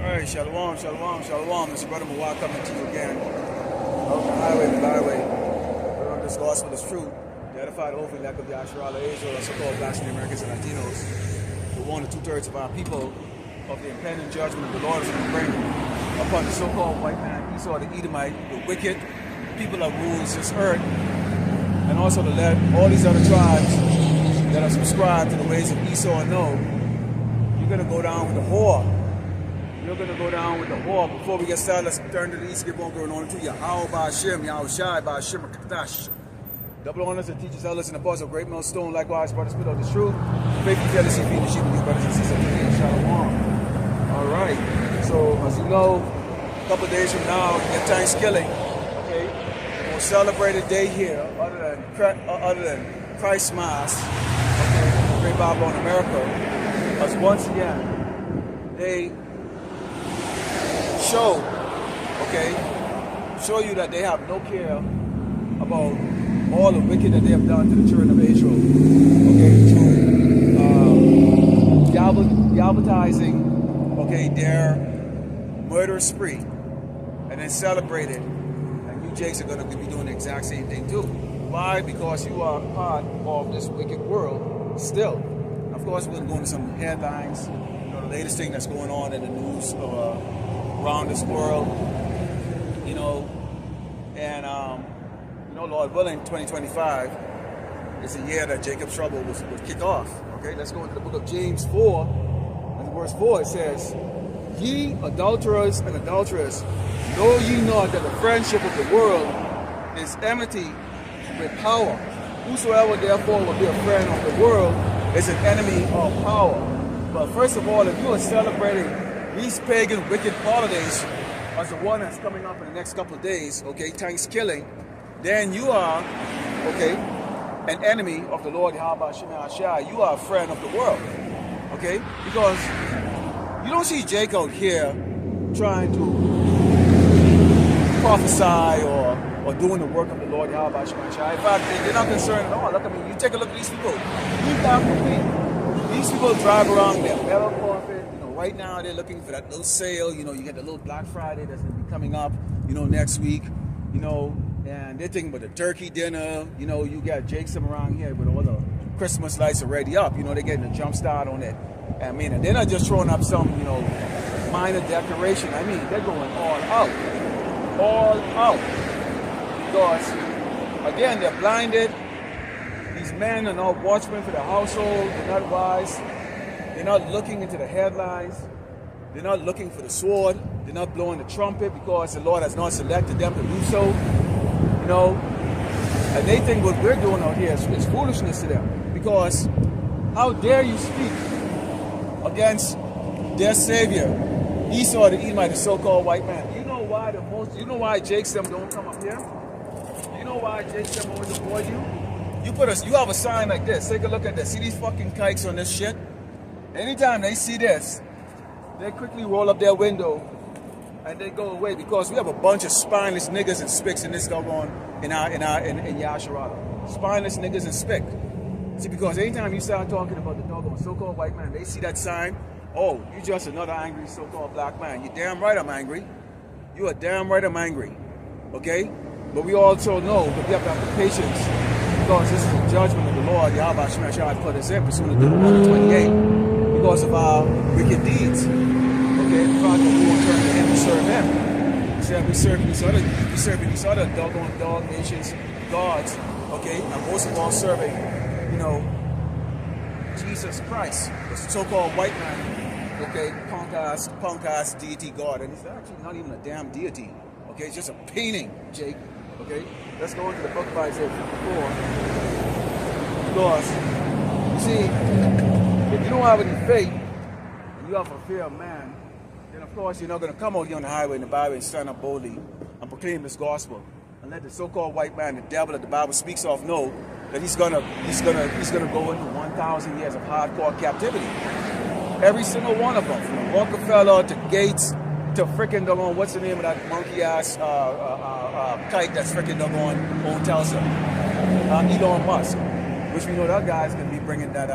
Alright, shalom, shalom, shalom. It's your brother Mawar coming to you again. Out the highway, the byway. We're on this gospel is true. The edified hope and lack of the Asherala Israel, or so-called blacks and Americans and Latinos. For 1 to 2/3 of our people of the impending judgment the Lord is going to bring upon the so-called white man, Esau the Edomite, the wicked people that rules this earth, and also to let all these other tribes that are subscribed to the ways of Esau know you're going to go down with the whore. You're going to go down with the whore. Before we get started, let's turn to the east, keep on going on to Yahweh Ba'Hashem, Yahweh Shai Ba'Hashem Kadash. Double honors and teachers, elders, and apostles of great millstone, likewise, brothers, spit out the truth. Faith, jealousy, feed the sheep of you, brothers and sisters, and shalom. All right. So, as you know, a couple of days from now, we get Thanksgiving. Okay, we'll celebrate a day here other than Christ Mass. Okay, the Great Bible in America, as once again they show you that they have no care about all the wicked that they have done to the children of Israel. Okay, to advertising, their murderous spree, and then celebrate it. And you Jakes are going to be doing the exact same thing too. Why? Because you are part of this wicked world still. Of course, we're going to go into some headlines, the latest thing that's going on in the news around this world, and Lord willing, 2025 is the year that Jacob's trouble was kick off. Okay, let's go into the book of James 4, and verse 4, it says, "Ye adulterers and adulterers, know ye not that the friendship of the world is enmity with power? Whosoever therefore will be a friend of the world is an enemy of power." But first of all, if you are celebrating these pagan wicked holidays as the one that's coming up in the next couple of days, Thanksgiving, then you are, an enemy of the Lord Yahweh Shai. You are a friend of the world, because you don't see Jake out here trying to prophesy or doing the work of the Lord Yahweh Shai. In fact, they're not concerned at all. Look, you take a look at these people. These people drive around their metal carpet. Right now they're looking for that little sale. You get the little Black Friday that's going to be coming up, next week, and they're thinking about the turkey dinner. You got Jason around here with all the Christmas lights already up. They're getting a jump start on it. And they're not just throwing up some, minor decoration. They're going all out. Because, again, they're blinded. These men are not watchmen for the household. They're not wise. They're not looking into the headlines. They're not looking for the sword. They're not blowing the trumpet because the Lord has not selected them to do so. And they think what we're doing out here is foolishness to them. Because how dare you speak against their Savior, Esau the Edomite, the so-called white man? You know why Jakes them don't come up here? You know why Jakes them always avoid you? You have a sign like this. Take a look at this. See these fucking kikes on this shit? Anytime they see this, they quickly roll up their window and they go away because we have a bunch of spineless niggas and spicks in this doggone in Yasharala. Spineless niggas and spick. See, because anytime you start talking about the doggone so-called white man, they see that sign. Oh, you just another angry so-called black man. You're damn right I'm angry. You are damn right I'm angry. Okay? But we also know that we have to have the patience because this is the judgment of the Lord. Yahweh Shai put us in pursuant to Deuteronomy 28 because of our wicked deeds. The fact that we won't turn to him and serve him. Instead, we're serving these other doggone dog nations, gods, and most of all serving, Jesus Christ, the so-called white man, punk-ass deity God, and it's actually not even a damn deity, it's just a painting, Jake, Let's go into the book of Isaiah 54, because, you see, if you don't have any faith, and you have a fear of man, then of course you're not going to come out here on the highway in the Bible and stand up boldly and proclaim this gospel and let the so-called white man, the devil that the Bible speaks of, know that he's gonna go into 1,000 years of hardcore captivity. Every single one of them, from Rockefeller to Gates to frickin' doggone, what's the name of that monkey ass kite that's frickin' doggone own Tesla? Elon Musk, which we know that guy's gonna be bringing that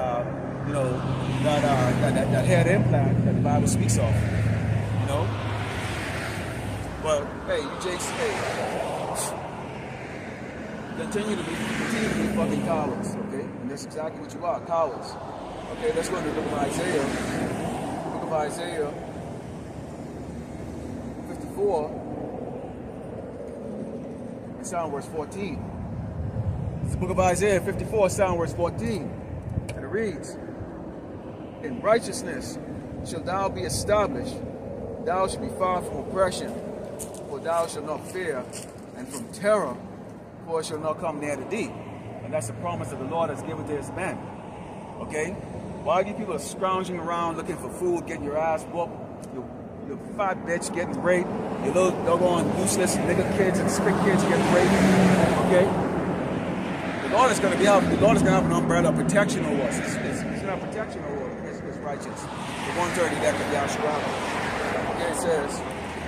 that head implant that the Bible speaks of. know. But hey, you Jakes, hey, continue to be fucking cowards, okay? And that's exactly what you are, cowards. Okay, let's go to the book of Isaiah. Book of Isaiah 54, and sound verse 14. It's the book of Isaiah 54, sound verse 14. And it reads, in righteousness shalt thou be established, thou shalt be far from oppression, for thou shalt not fear, and from terror, for it shall not come near to thee. And that's the promise that the Lord has given to his men. Okay? While you people are scrounging around looking for food, getting your ass whooped, your fat bitch getting raped, your little doggone useless nigga kids and spit kids getting raped, okay? The Lord is going to have an umbrella of protection over us. It's not protection over us, it's righteous. The 130 that of Yahshua. Okay, it says,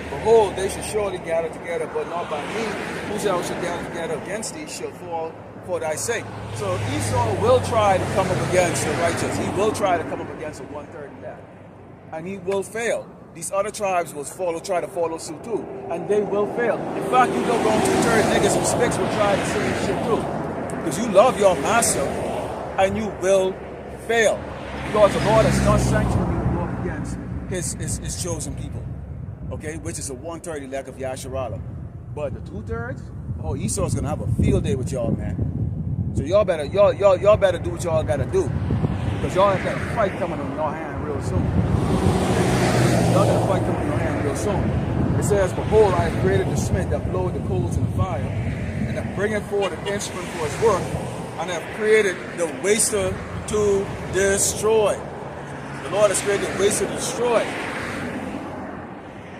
behold, they shall surely gather together, but not by me. Whosoever shall gather together against thee shall fall for thy sake. So Esau will try to come up against the righteous. He will try to come up against the 130 that. And he will fail. These other tribes will try to follow suit too. And they will fail. In fact, you don't go to church, niggas and sticks will try the same shit too. Because you love your master and you will fail. Because the Lord has not sanctioned you to go up against his chosen people. Okay, which is a 130 lack of Yasharala. But the 2/3, oh, Esau's gonna have a field day with y'all, man. So y'all better do what y'all gotta do. Because y'all got a fight coming on your hand real soon. Y'all got a fight coming on your hand real soon. It says, behold, I have created the smith that bloweth the coals in the fire, and that bringeth forth an instrument for his work, and have created the waster to destroy. The Lord has created the waster to destroy.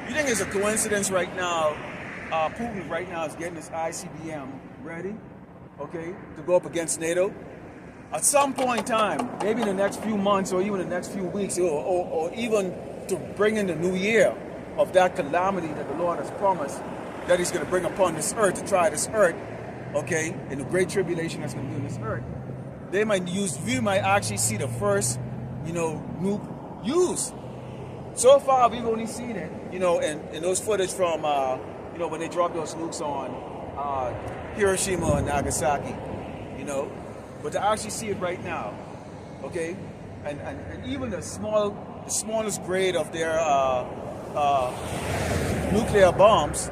You think it's a coincidence right now? Putin right now is getting his ICBM ready, okay, to go up against NATO. At some point in time, maybe in the next few months or even the next few weeks, or even to bring in the new year of that calamity that the Lord has promised that he's going to bring upon this earth, to try this earth, okay, in the great tribulation that's going to be on this earth, we might actually see the first, nuke used. So far, we've only seen it, in those footage from, when they dropped those nukes on Hiroshima and Nagasaki, but to actually see it right now, okay, and even the smallest grade of their nuclear bombs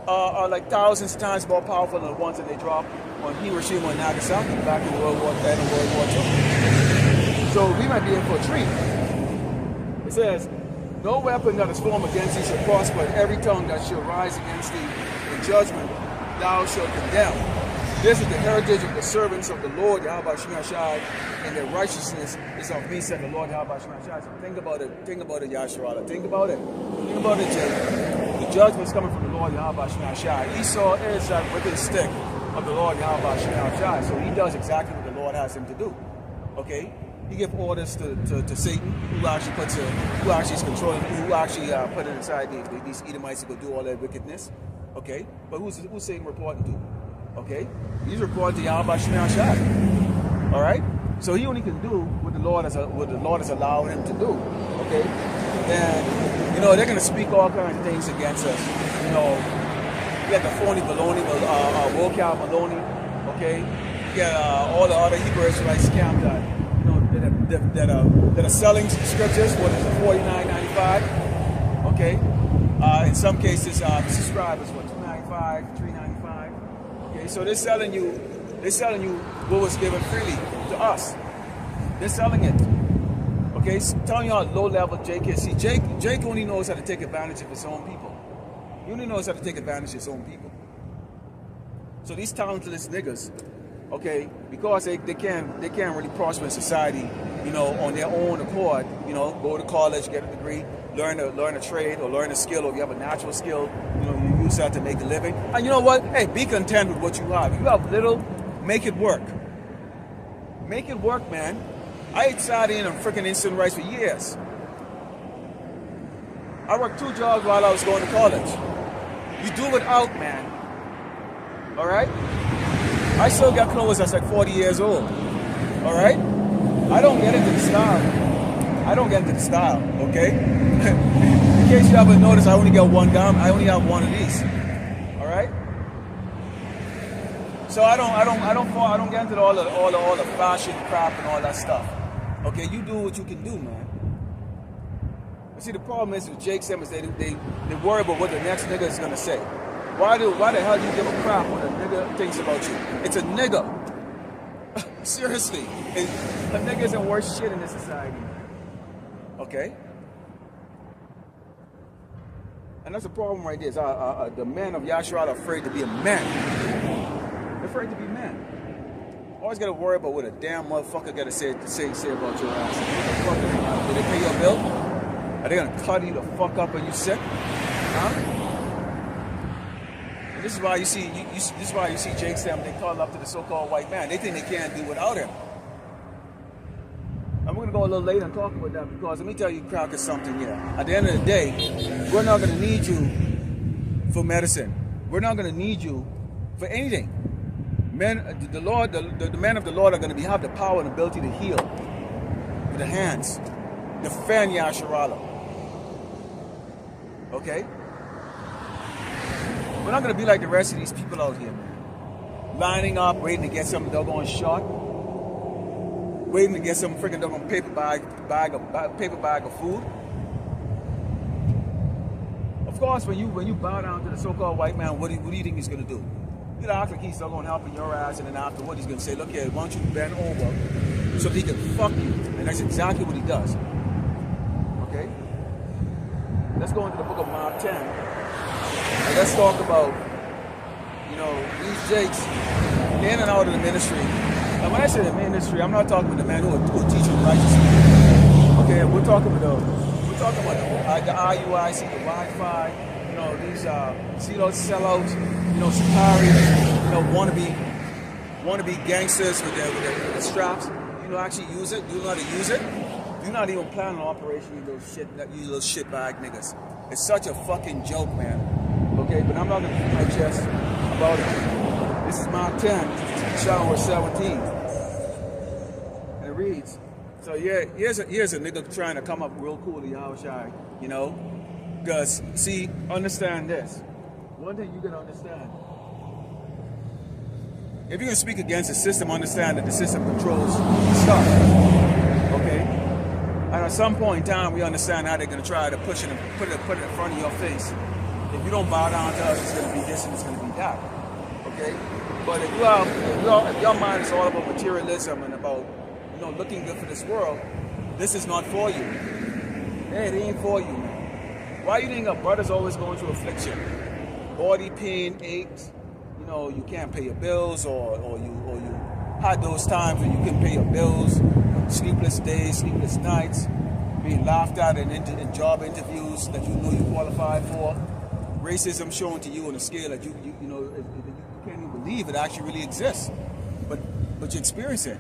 are like thousands of times more powerful than the ones that they dropped on Hiroshima and Nagasaki back in World War I and World War II. So we might be in for a treat. It says, no weapon that is formed against thee shall prosper, and every tongue that shall rise against thee in judgment thou shalt condemn. This is the heritage of the servants of the Lord, Yahweh Shai, and their righteousness is of me, said the Lord, Yahweh Shai. So think about it, Yahshua. Think about it, Jay. The judgment's coming from the Lord, Yahweh Shai. Esau is that wicked stick of the Lord, Yahweh Shai. So he does exactly what the Lord has him to do. Okay? He gives orders to Satan, who actually is controlling, who actually put it inside these Edomites to go do all that wickedness. Okay? But who's Satan reporting to? Okay? He's reporting to Yahweh Shai. All right? So he only can do what the Lord has allowed him to do. Okay? And they're gonna speak all kinds of things against us. You got the phony baloney, vocab baloney. Okay? You got all the other Hebrew Israelite scam that are selling scriptures for $49.95. Okay? In some cases, the subscribers for $2.95, $3.95. Okay, so they're selling you what was given freely to us. They're selling it. Okay, so telling you how low level Jake is. See, Jake only knows how to take advantage of his own people. He only knows how to take advantage of his own people. So these talentless niggas, okay, because they can't really prosper in society, on their own accord, go to college, get a degree, learn a trade or learn a skill, or if you have a natural skill, you use that to make a living. And you know what? Hey, be content with what you have. If you have little, make it work. Make it work, man. I ate sardine and freaking instant rice for years. I worked 2 jobs while I was going to college. You do it out, man. All right? I still got clothes that's like 40 years old. All right? I don't get into the style. I don't get into the style, okay? In case you haven't noticed, I only got one gum. I only have one of these. All right. So I don't get into all the fashion crap and all that stuff. Okay, you do what you can do, man. You see, the problem is with Jake Simmons, they worry about what the next nigga is gonna say. Why the hell do you give a crap what a nigga thinks about you? It's a nigga. Seriously, a nigga isn't worth shit in this society. Okay. And that's the problem right there. Is the men of Yashua are afraid to be a man. They're afraid to be men. Always gotta worry about what a damn motherfucker gotta say about your ass. Did they pay your bill? Are they gonna cut you the fuck up when you sick? Huh? And this is why you see this is why you see Jake Sam, they call up to the so-called white man. They think they can't do without him. And we're gonna go a little later and talk about that because let me tell you, Cracker, something here. At the end of the day, we're not gonna need you for medicine. We're not gonna need you for anything. Men, the Lord, the men of the Lord are gonna have the power and ability to heal with the hands, defend Yasharala. Okay? We're not gonna be like the rest of these people out here, man. Lining up, waiting to get some doggone shot. Waiting to get some freaking doggone paper bag of food. Of course, when you bow down to the so-called white man, what do you think he's gonna do? He's gonna act like he's still gonna help in your ass, and then afterward he's gonna say, "Look here, why don't you bend over so he can fuck you?" And that's exactly what he does. Okay. Let's go into the book of Mark 10. And let's talk about, these Jakes in and out of the ministry. And when I say the ministry, I'm not talking about the men who are teaching righteousness. Okay, we're talking about the IUIC, the Wi-Fi, these sellouts, Sakari, wannabe gangsters with their straps. You actually use it. You know how to use it. You're not even planning an operation, you little shit bag niggas. It's such a fucking joke, man. Okay, but I'm not gonna keep my chest about it. This is Mark 10, chapter 17. And it reads, so yeah, here's a nigga trying to come up real cool to Yahushai, because, see, understand this. One thing you gotta understand. If you're gonna speak against the system, understand that the system controls stuff. Okay? And at some point in time, we understand how they're gonna try to put it in front of your face. If you don't bow down to us, it's gonna be this and it's gonna be that. Okay? But if your mind is all about materialism and about looking good for this world, this is not for you. Hey, it ain't for you. Why you think a brother's always going through affliction? Body pain, aches, you can't pay your bills, or you had those times when you couldn't pay your bills, sleepless days, sleepless nights, being laughed at in job interviews that you know you qualified for, racism shown to you on a scale that you can't even believe it actually really exists, but you experience it.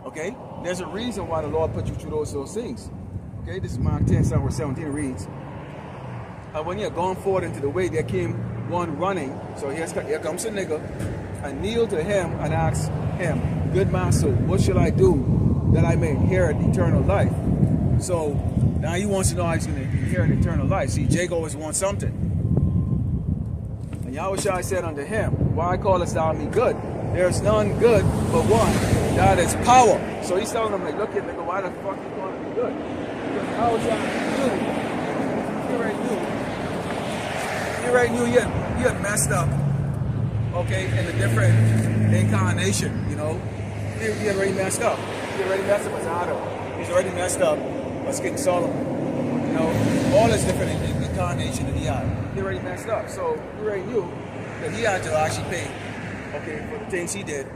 Okay, there's a reason why the Lord put you through those things. Okay, this is Mark 10, verse 17 reads, and when you're going forward into the way, there came one running. So here comes a nigga, and kneel to him and ask him, "Good master, what shall I do that I may inherit eternal life?" So now he wants to know how he's going to inherit eternal life. See, Jake always wants something. And Yahushua said unto him, "Why callest thou me good? There is none good but one, that is power." So he's telling him, like, "Look here, nigga, why the fuck you calling me good? Because Yahushua you already knew you had messed up, okay, in a different incarnation, He had already messed up. He already messed up as Adam. He's already messed up as King Solomon. All his different incarnation that he had. He already messed up. So he already knew that he had to actually pay, for the things he did,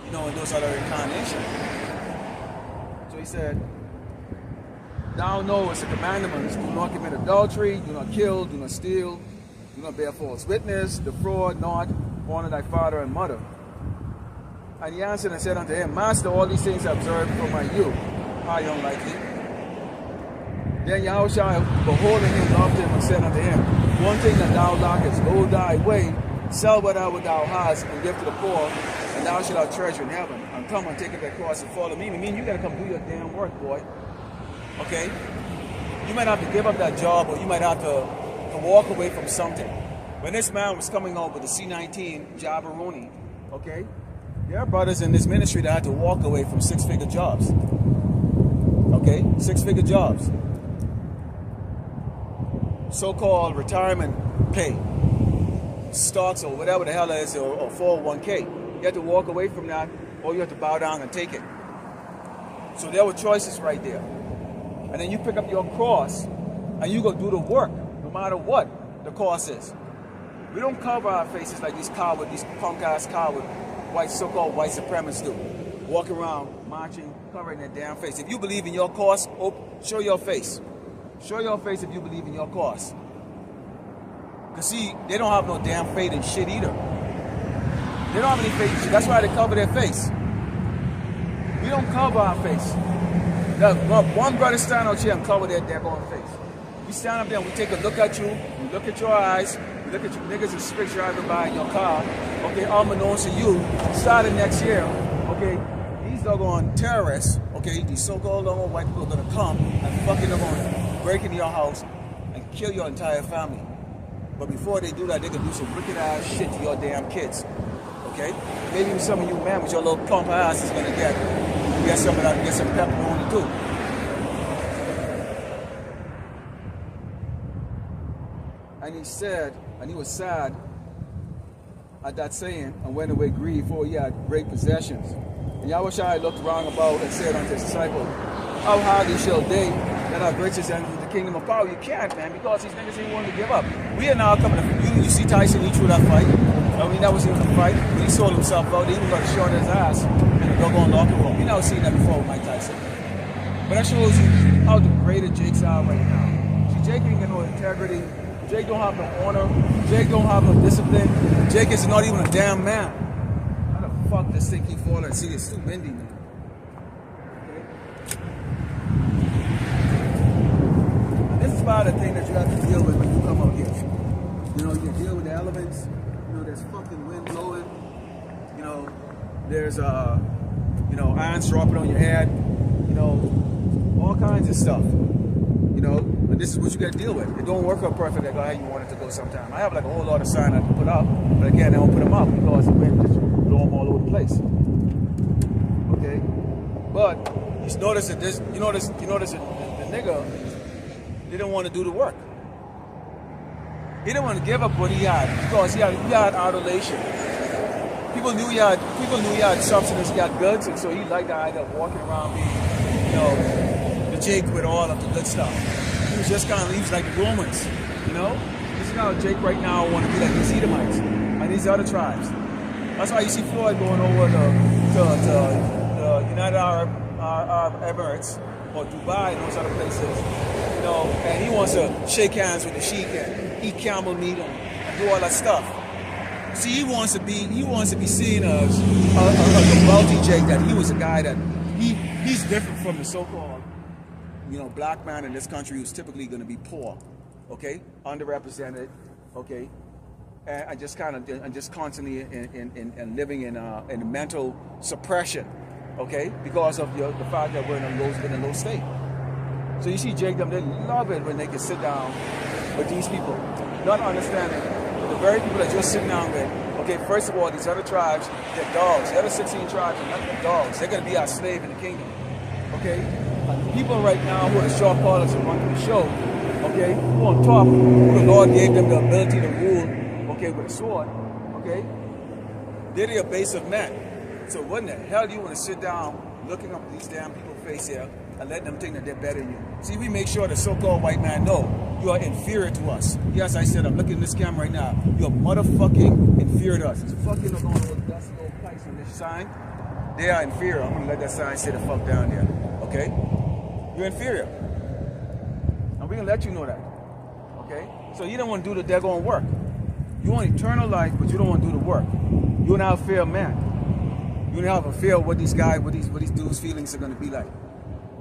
in those other incarnations. So he said, "Thou knowest the commandments, do not commit adultery, do not kill, do not steal, do not bear false witness, defraud not, honor thy father and mother." And he answered and said unto him, "Master, all these things I observed from my youth." How unlikely. Then Yahushua, beholding him, loved him and said unto him, "One thing that thou lackest, go thy way, sell whatever thou hast, and give to the poor, and thou shalt have treasure in heaven. And come and take up thy cross and follow me." I mean, you gotta come do your damn work, boy. okay, you might have to give up that job, or you might have to walk away from something. When this man was coming out with the C-19 Jabberoni, okay, there are brothers in this ministry that had to walk away from six-figure jobs. Okay, six-figure jobs. So-called retirement pay, stocks, or whatever the hell it is, or 401k. You have to walk away from that, or you have to bow down and take it. So there were choices right there. And then you pick up your cross, and you go do the work, no matter what the cost is. We don't cover our faces like these coward, these punk-ass coward, white, so-called white supremacists do. Walk around, marching, covering their damn face. If you believe in your cause, show your face. Show your face if you believe in your cause. Because see, they don't have no damn faith in shit either. They don't have any faith in shit. That's why they cover their face. We don't cover our face. One brother stand out here and cover their damn face. We stand up there and we take a look at you, we look at your eyes, we look at you niggas and spit driving by in your car, okay, unbeknownst to you, starting next year, okay, these doggone terrorists, okay, these so-called white people are gonna come and fucking are gonna break into your house and kill your entire family. But before they do that, they can do some wicked ass shit to your damn kids, okay? Maybe some of you man with your little plump ass is gonna get some of that, get some pepperoni too. And he said, and he was sad at that saying, and went away grieved, for he had great possessions. And Yahushua looked round about and said unto his disciples, how hardly shall they that have riches enter the kingdom of power? You can't, man, because these niggas ain't willing to give up. We are now coming to, you see Tyson, he threw that fight. I mean, that was even a fight. When he sold himself out, he even got shot his ass in the doggone locker room. You never seen that before with Mike Tyson. But that shows you how degraded Jake's are right now. See, Jake ain't got no integrity. Jake don't have no honor. Jake don't have no discipline. Jake is not even a damn man. How the fuck this thing keep falling? See, it's too windy, man. Okay? This is part of the thing that you have to deal with when you come out here. You know, you deal with the elements. You know, there's fucking wind blowing. You know, there's you know, irons dropping on your head. You know, all kinds of stuff. You know, and this is what you got to deal with. It don't work out perfect like how you want it to go sometimes. I have like a whole lot of signs I have to put up, but again, I don't put them up because the wind just blow them all over the place. Okay, but you notice that this, you notice that the nigga didn't want to do the work. He didn't want to give up what he had because he had adulation. People knew he had substance, he had goods, and so he liked the idea of walking around being, you know, the Jake with all of the good stuff. He was just kind of, he was like the Romans, you know? This is how Jake right now want to be like these Edomites and these other tribes. That's why you see Floyd going over to the United Arab Emirates or Dubai and those other places, you know, and he wants to shake hands with the sheik and eat camel meat and do all that stuff. See, he wants to be seen as a wealthy Jake, that he was a guy that he's different from the so-called, you know, black man in this country who's typically going to be poor, okay, underrepresented, okay, and just kind of just constantly in living in mental suppression, okay, because of the fact that we're in a low state. So you see, Jake, them, they love it when they can sit down with these people, not understanding the very people that you're sitting down with. Okay, first of all, these other tribes, they're dogs. The other 16 tribes are not dogs. They're going to be our slave in the kingdom. Okay? People right now who are the short callers and running the show, okay, who on top, who the Lord gave them the ability to rule, okay, with a sword, okay, they're the abusive men. So what in the hell do you want to sit down looking up these damn people's face here and letting them think that they're better than you? See, we make sure the so-called white man know you are inferior to us. Yes, I said, I'm looking at this camera right now. You're motherfucking inferior to us. It's fucking on all those dust little pipes on this sign. They are inferior. I'm gonna let that sign say the fuck down there. Okay? You're inferior. And we're gonna let you know that. Okay? So you don't want to do the daggone work. You want eternal life, but you don't want to do the work. You're not a fair man. You don't have a fear of what these guys, what these dudes' feelings are gonna be like.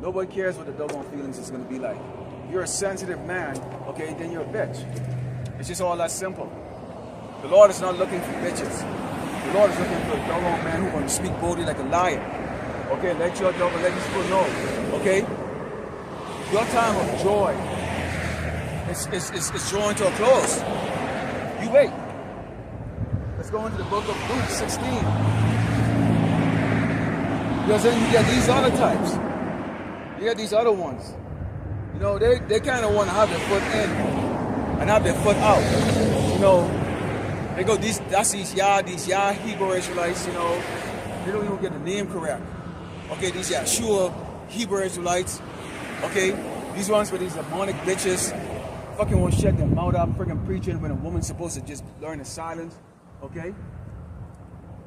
Nobody cares what the doggone feelings is gonna be like. If you're a sensitive man, okay, then you're a bitch. It's just all that simple. The Lord is not looking for bitches. The Lord is looking for a doggone man who want to speak boldly like a lion. Okay, let your people know. Okay? Your time of joy is drawing to a close. You wait. Let's go into the book of Luke 16. Because then you get these other types. You get these other ones. You know, they kind of want to have their foot in and have their foot out. You know, they go, that's these Yah Hebrew Israelites, you know, they don't even get the name correct. Okay, these Yahshua Hebrew Israelites. Okay, these ones with these demonic bitches fucking won't shut their mouth up, freaking preaching when a woman's supposed to just learn in silence. Okay,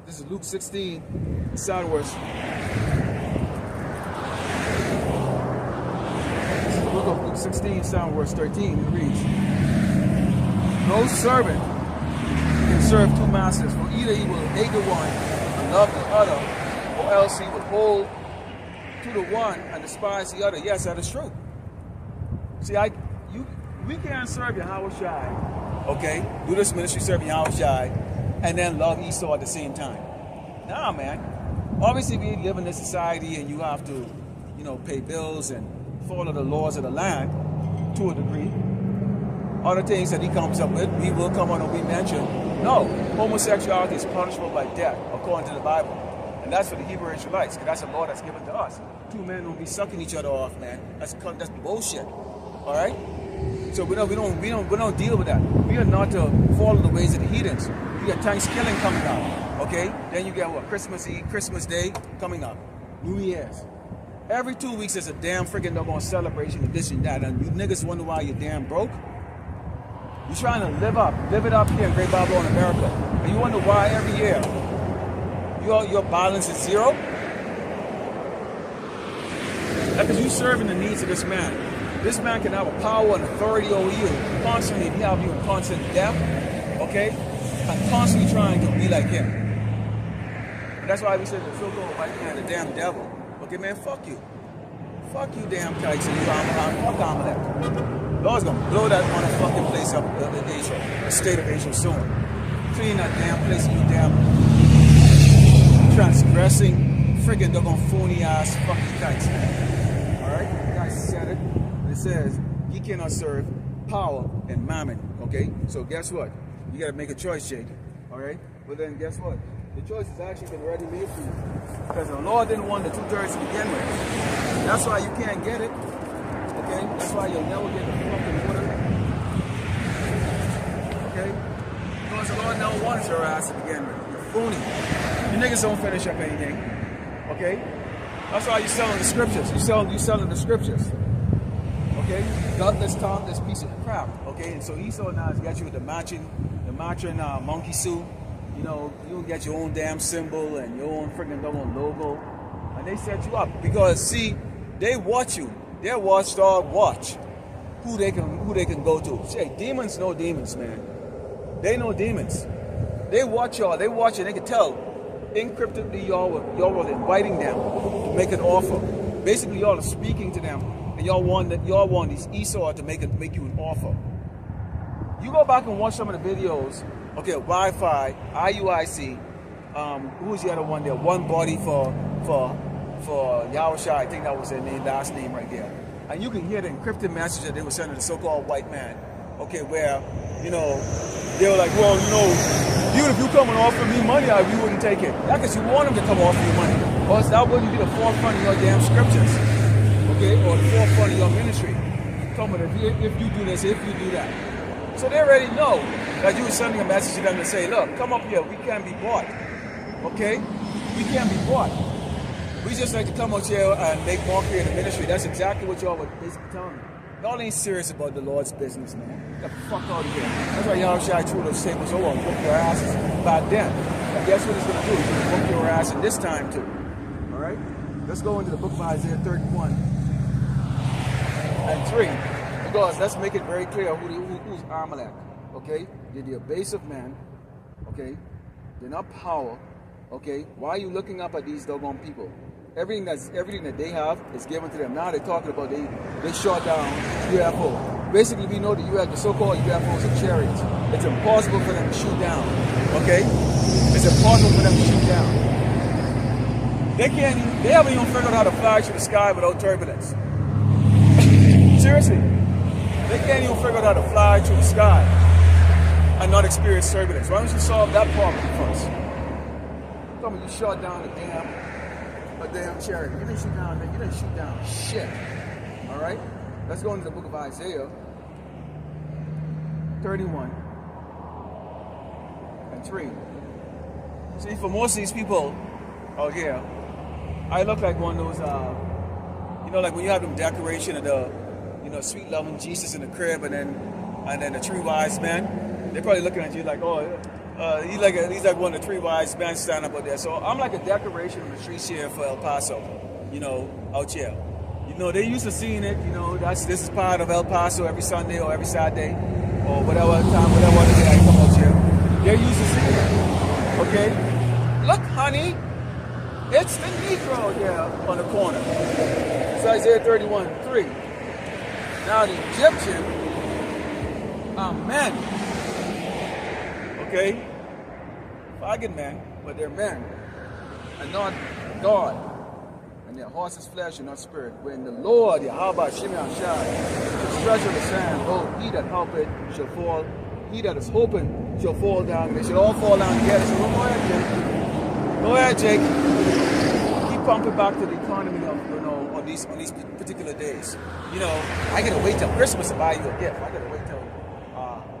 this is Luke 16, sideways. This is the book of Luke 16, verse 13. It reads, "No servant can serve two masters, for either he will hate the one and love the other, or else he will hold to the one and despise the other." Yes, that is true. See, we can't serve Yahweh Shai, okay? Do this ministry, serve Yahweh Shai, and then love Esau at the same time. Nah, man. Obviously, we live in this society, and you have to, you know, pay bills and follow the laws of the land to a degree. Other things that he comes up with, we will come on and we mention. No, homosexuality is punishable by death, according to the Bible. And that's for the Hebrew Israelites, because that's a law that's given to us. Two men will be sucking each other off, man. That's bullshit. All right? So we don't deal with that. We are not to follow the ways of the heathens. We got Thanksgiving coming up. Okay? Then you get what? Christmas Eve, Christmas Day coming up. New Year's. Every 2 weeks there's a damn freaking doggone celebration of this and that. And you niggas wonder why you're damn broke. You're trying to live it up here in Great Babylon, America. And you wonder why every year your balance is zero? Because you serving the needs of this man. This man can have a power and authority over you constantly. He have you in constant debt, okay? And constantly trying to be like him. And that's why we say the so-called white man, the damn devil. Okay, man, fuck you. Fuck you, damn kites, and you fuck Amalek. Lord's gonna blow that motherfucking place up in Asia, the state of Asia soon. Clean that damn place, you damn transgressing, friggin' doggone phony ass fucking kites, man. Alright? The guy said it. It says, he cannot serve power and mammon. Okay? So guess what? You gotta make a choice, Jake. Alright? But then guess what? The choice has actually been already made for you. Because the Lord didn't want the 2/3 to begin with. That's why you can't get it. Okay? That's why you'll never get the fucking water. Okay? Because the Lord never wanted your ass to begin with. You're phony. You niggas don't finish up anything. Okay? That's why you're selling the scriptures. You're selling the scriptures. Okay? Gutless, topless piece of crap. Okay? And so Esau now has got you with the matching monkey suit. You know, you get your own damn symbol and your own freaking logo. And they set you up. Because see, they watch you. Their watchdog watch who they can go to. Say, demons know demons, man. They know demons. They watch y'all. They watch and they can tell. Encryptedly, y'all were inviting them to make an offer. Basically, y'all are speaking to them, and y'all want these Esau to make you an offer. You go back and watch some of the videos. Okay, Wi-Fi, IUIC. Who's the other one there? One Body for Yahushua. I think that was their last name right there. And you can hear the encrypted message that they were sending to the so-called white man. Okay, where, you know, they were like, well, you know, even if you come and offer me money, we wouldn't take it. That's because you want them to come offer you money. Or else that wouldn't be the forefront of your damn scriptures. Okay, or the forefront of your ministry. Come with it, if you do this, if you do that. So they already know that you were sending a message to them to say, look, come up here, we can't be bought. Okay? We can't be bought. We just like to come out here and make mockery of the ministry. That's exactly what y'all were basically telling me. Y'all ain't serious about the Lord's business, man. Get the fuck out of here. That's why Yahushua threw those tables over and whooped your asses back then. And guess what he's going to do? He's going to whoop your ass in this time too. Alright? Let's go into the book of Isaiah 31 and 3. Because let's make it very clear who's Amalek. Okay? They're the base of men. Okay? They're not power. Okay? Why are you looking up at these doggone people? Everything that they have is given to them. Now they're talking about they shot down UFO. Basically, we know the so-called UFOs are chariots. It's impossible for them to shoot down. Okay? It's impossible for them to shoot down. They haven't even figured out how to fly through the sky without turbulence. Seriously. They can't even figure out how to fly through the sky and not experience turbulence. Why don't you solve that problem first? Tell me you shot down a damn chariot. You didn't shoot down, man. You didn't shoot down shit. All right? Let's go into the book of Isaiah 31 and 3. See, for most of these people out here, I look like one of those, like when you have them decoration of the, sweet loving Jesus in the crib, and then the three wise men. They're probably looking at you like, oh, he's like one of the three wise men standing up out there. So I'm like a decoration on the streets here for El Paso, out here. They're used to seeing it. This is part of El Paso every Sunday or every Saturday or whatever time, whatever other day I come out here. They're used to seeing it. Okay, look, honey, it's the Negro here on the corner. It's Isaiah 31:3. Now the Egyptian are men. Okay? Fucking men, but they're men. And not God. And their horse is flesh and not spirit. When the Lord, Yahweh, Shimei Shai, the stretch of the sand, oh, he that helpeth shall fall. He that is hoping shall fall down. They should all fall down together. So go ahead, Jake. Go ahead, Jake. Keep pumping back to the economy of, on these particular days. I gotta wait till Christmas to buy you a gift. I gotta wait till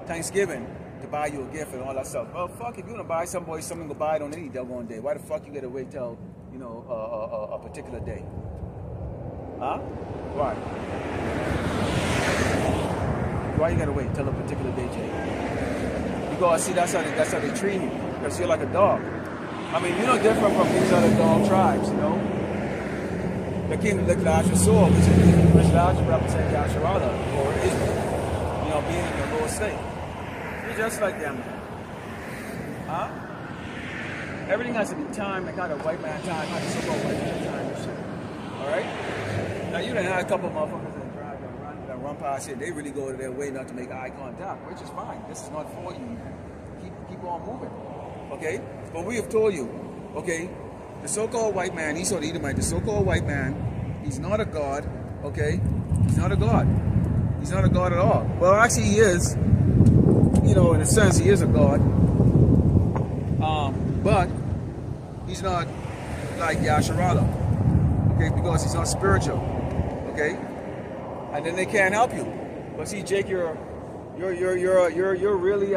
Thanksgiving to buy you a gift and all that stuff. Well, fuck, if you're gonna buy something to buy it on any doggone day. Why the fuck you gotta wait till, a particular day? Huh? Why? Why you gotta wait till a particular day, Jay? Because, see, that's how they treat you. Because you're like a dog. I mean, you're no different from these other dog tribes, The king of the Clash of Sword, which largely represents Yasharala or Israel, being in the lower state. You're just like them. Huh? Everything has to be timed, like kind of white man time, not the so-called white man time and shit. Alright? Now, you done had a couple of motherfuckers that run past here, they really go to their way not to make eye contact, which is fine. This is not for you, man. Keep on moving. Okay? But we have told you, okay? The so-called white man, Esau the Edomite, the so-called white man, he's not a god, okay? He's not a god. He's not a god at all. Well, actually he is. In a sense, he is a god. But he's not like Yasharala, okay? Because he's not spiritual, okay? And then they can't help you. But see, Jake, you're really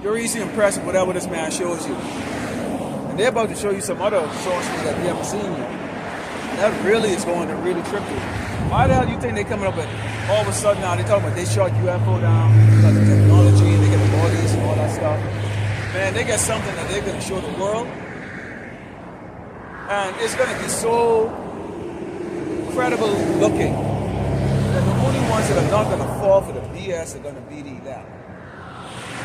you're easily impressed with whatever this man shows you. And they're about to show you some other sources that we haven't seen yet. And that really is going to really trip you. Why the hell do you think they're coming up with all of a sudden now they're talking about they shot UFO down because of technology and they get the bodies and all that stuff. Man, they get something that they're going to show the world. And it's going to be so credible looking that the only ones that are not going to fall for the BS are going to be the elect.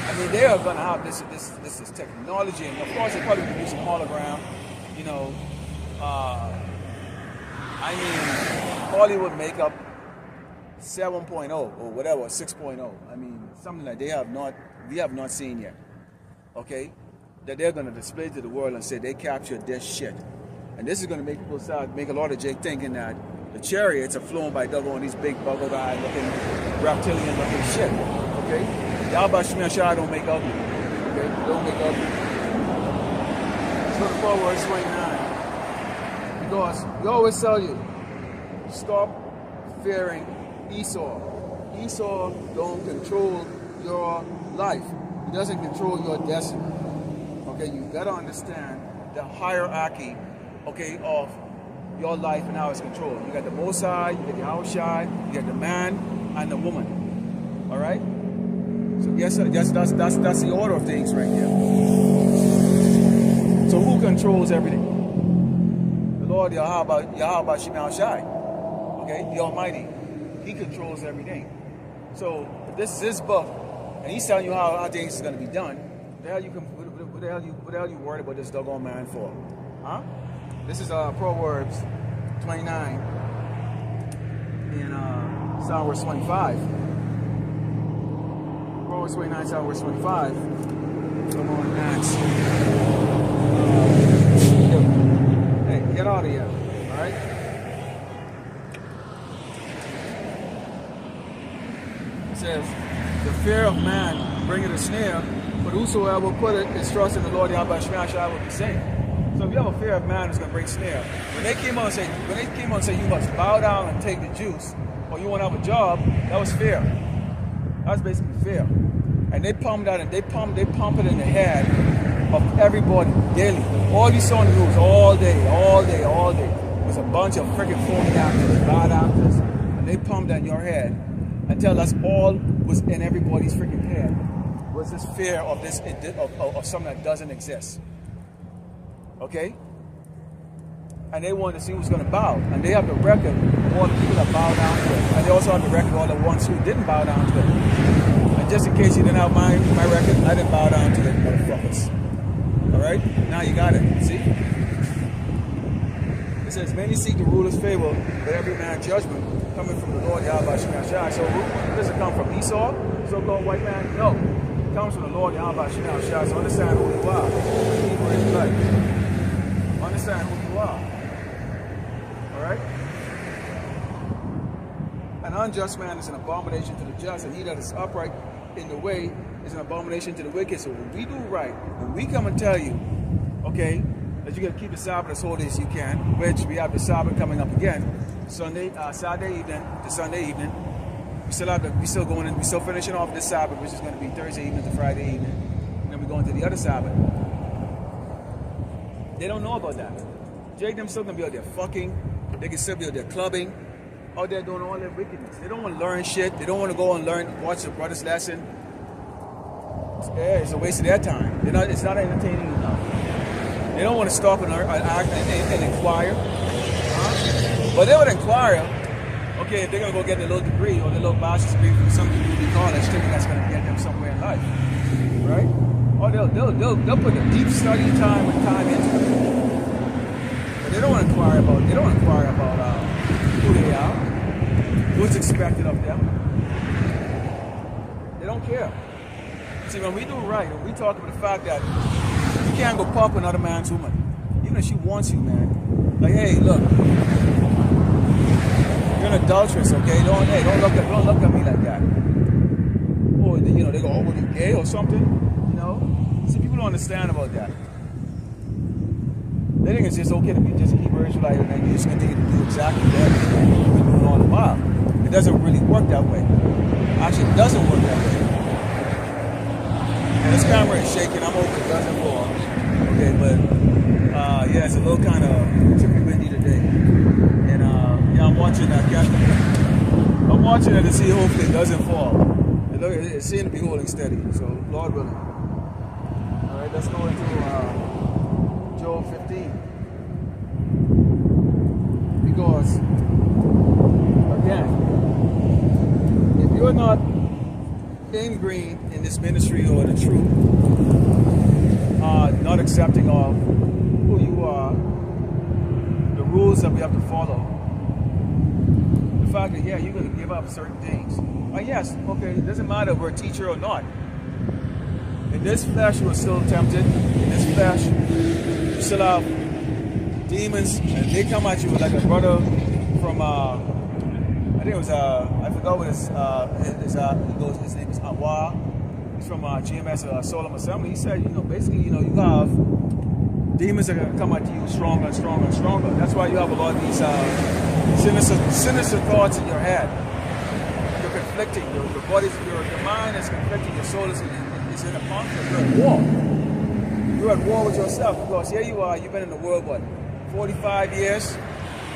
I mean, they are going to have this is technology, and of course, they're probably going to use some hologram, I mean, Hollywood makeup 7.0 or whatever, 6.0. I mean, something that we have not seen yet. Okay, that they're going to display to the world and say they captured this shit, and this is going to make people make a lot of Jake thinking that the chariots are flown by on these big buggle-eyed looking reptilian looking shit. Okay. Yahweh Shemir Shah don't make ugly. Okay? Don't make ugly. Let's look for verse 29. Because we always tell you, stop fearing Esau. Esau don't control your life. He doesn't control your destiny. Okay, you gotta understand the hierarchy, okay, of your life and how it's controlled. You got the Most High, you got the Outside, you got the man and the woman. All right. So yes, that's the order of things right here. So who controls everything? The Lord Yahweh Shemel Shai. Okay, the Almighty. He controls everything. So if this is his book, and he's telling you how things is going to be done, what the hell you worried about this doggone man for? Huh? This is Proverbs 29 in Psalm verse 25. Proverbs 29, Psalm verse 25. Come on, Max. Hey, get out of here. All right? says, the fear of man bringeth a snare, but whosoever will put it is trust in the Lord Yahweh Shema will be saved. So if you have a fear of man, it's going to bring snare. When they came on and said you must bow down and take the juice, or you won't have a job, that was fear. That was basically fear. And they pumped that and they pump it in the head of everybody daily. All you saw in the news all day. It was a bunch of freaking phony actors, bad actors, and they pumped that in your head until that's all was in everybody's freaking head. Was this fear of this of something that doesn't exist? Okay? And they wanted to see who's going to bow. And they have the record of all the people that bow down to it. And they also have the record of all the ones who didn't bow down to it. And just in case you didn't have my record, I didn't bow down to it, motherfuckers. Alright? Now you got it. See? It says, many seek the ruler's favor, but every man judgment coming from the Lord Yahweh Shema. So who does it come from? Esau? So-called white man? No. It comes from the Lord Yahweh Shema. So understand who you are. Hebrew Israelite. Understand who you are. Alright? An unjust man is an abomination to the just, and he that is upright in the way is an abomination to the wicked. So when we do right, when we come and tell you, okay, that you got to keep the Sabbath as holy as you can, which we have the Sabbath coming up again, Saturday evening to Sunday evening. We still finishing off this Sabbath, which is going to be Thursday evening to Friday evening, and then we're going to the other Sabbath. They don't know about that. Jake them still gonna be out there fucking. They can still be out there clubbing. Out there doing all their wickedness. They don't want to learn shit. They don't want to go and watch the brother's lesson. It's a waste of their time. It's not entertaining enough. They don't want to stop and inquire. But they would inquire, okay, if they're going to go get their little degree or their little bachelor's degree from some community college, thinking that's going to get them somewhere in life. Right? Or they'll put the deep study time and time into it. But they don't want to inquire about who they are, what's expected of them. They don't care. See, when we do right, when we talk about the fact that you can't go pump another man's woman, even if she wants you, man. Like, hey, look, you're an adulteress, okay? Don't look at me like that. Or they go, oh, well, you're gay or something, See, people don't understand about that. They think it's just okay to be just a Hebrew Israelite and then you just continue to do exactly that you've been doing all the while. It doesn't really work that way. Actually, it doesn't work that way. And this camera is shaking. I'm hoping it doesn't fall. Okay, but yeah, it's a little kind of trippy windy today. And yeah, I'm watching that camera. I'm watching it to see hopefully it doesn't fall. It seems to be holding steady. So, Lord willing. All right, let's go into Job 15. Because, again, if you're not ingrained in this ministry or the truth, not accepting of who you are, the rules that we have to follow, the fact that, yeah, you're going to give up certain things. Yes, okay, it doesn't matter if we're a teacher or not. In this flesh, you are still tempted. In this flesh, you still have demons, and they come at you like a brother from, I think it was, I forgot what his name is Awa. He's from GMS Solemn Assembly. He said, basically, you have demons that are going to come at you stronger and stronger and stronger. That's why you have a lot of these sinister thoughts in your head. You're conflicting. Your mind is conflicting. Your soul is in a conflict. You're at war. You're at war with yourself because here you are. You've been in the world, 45 years?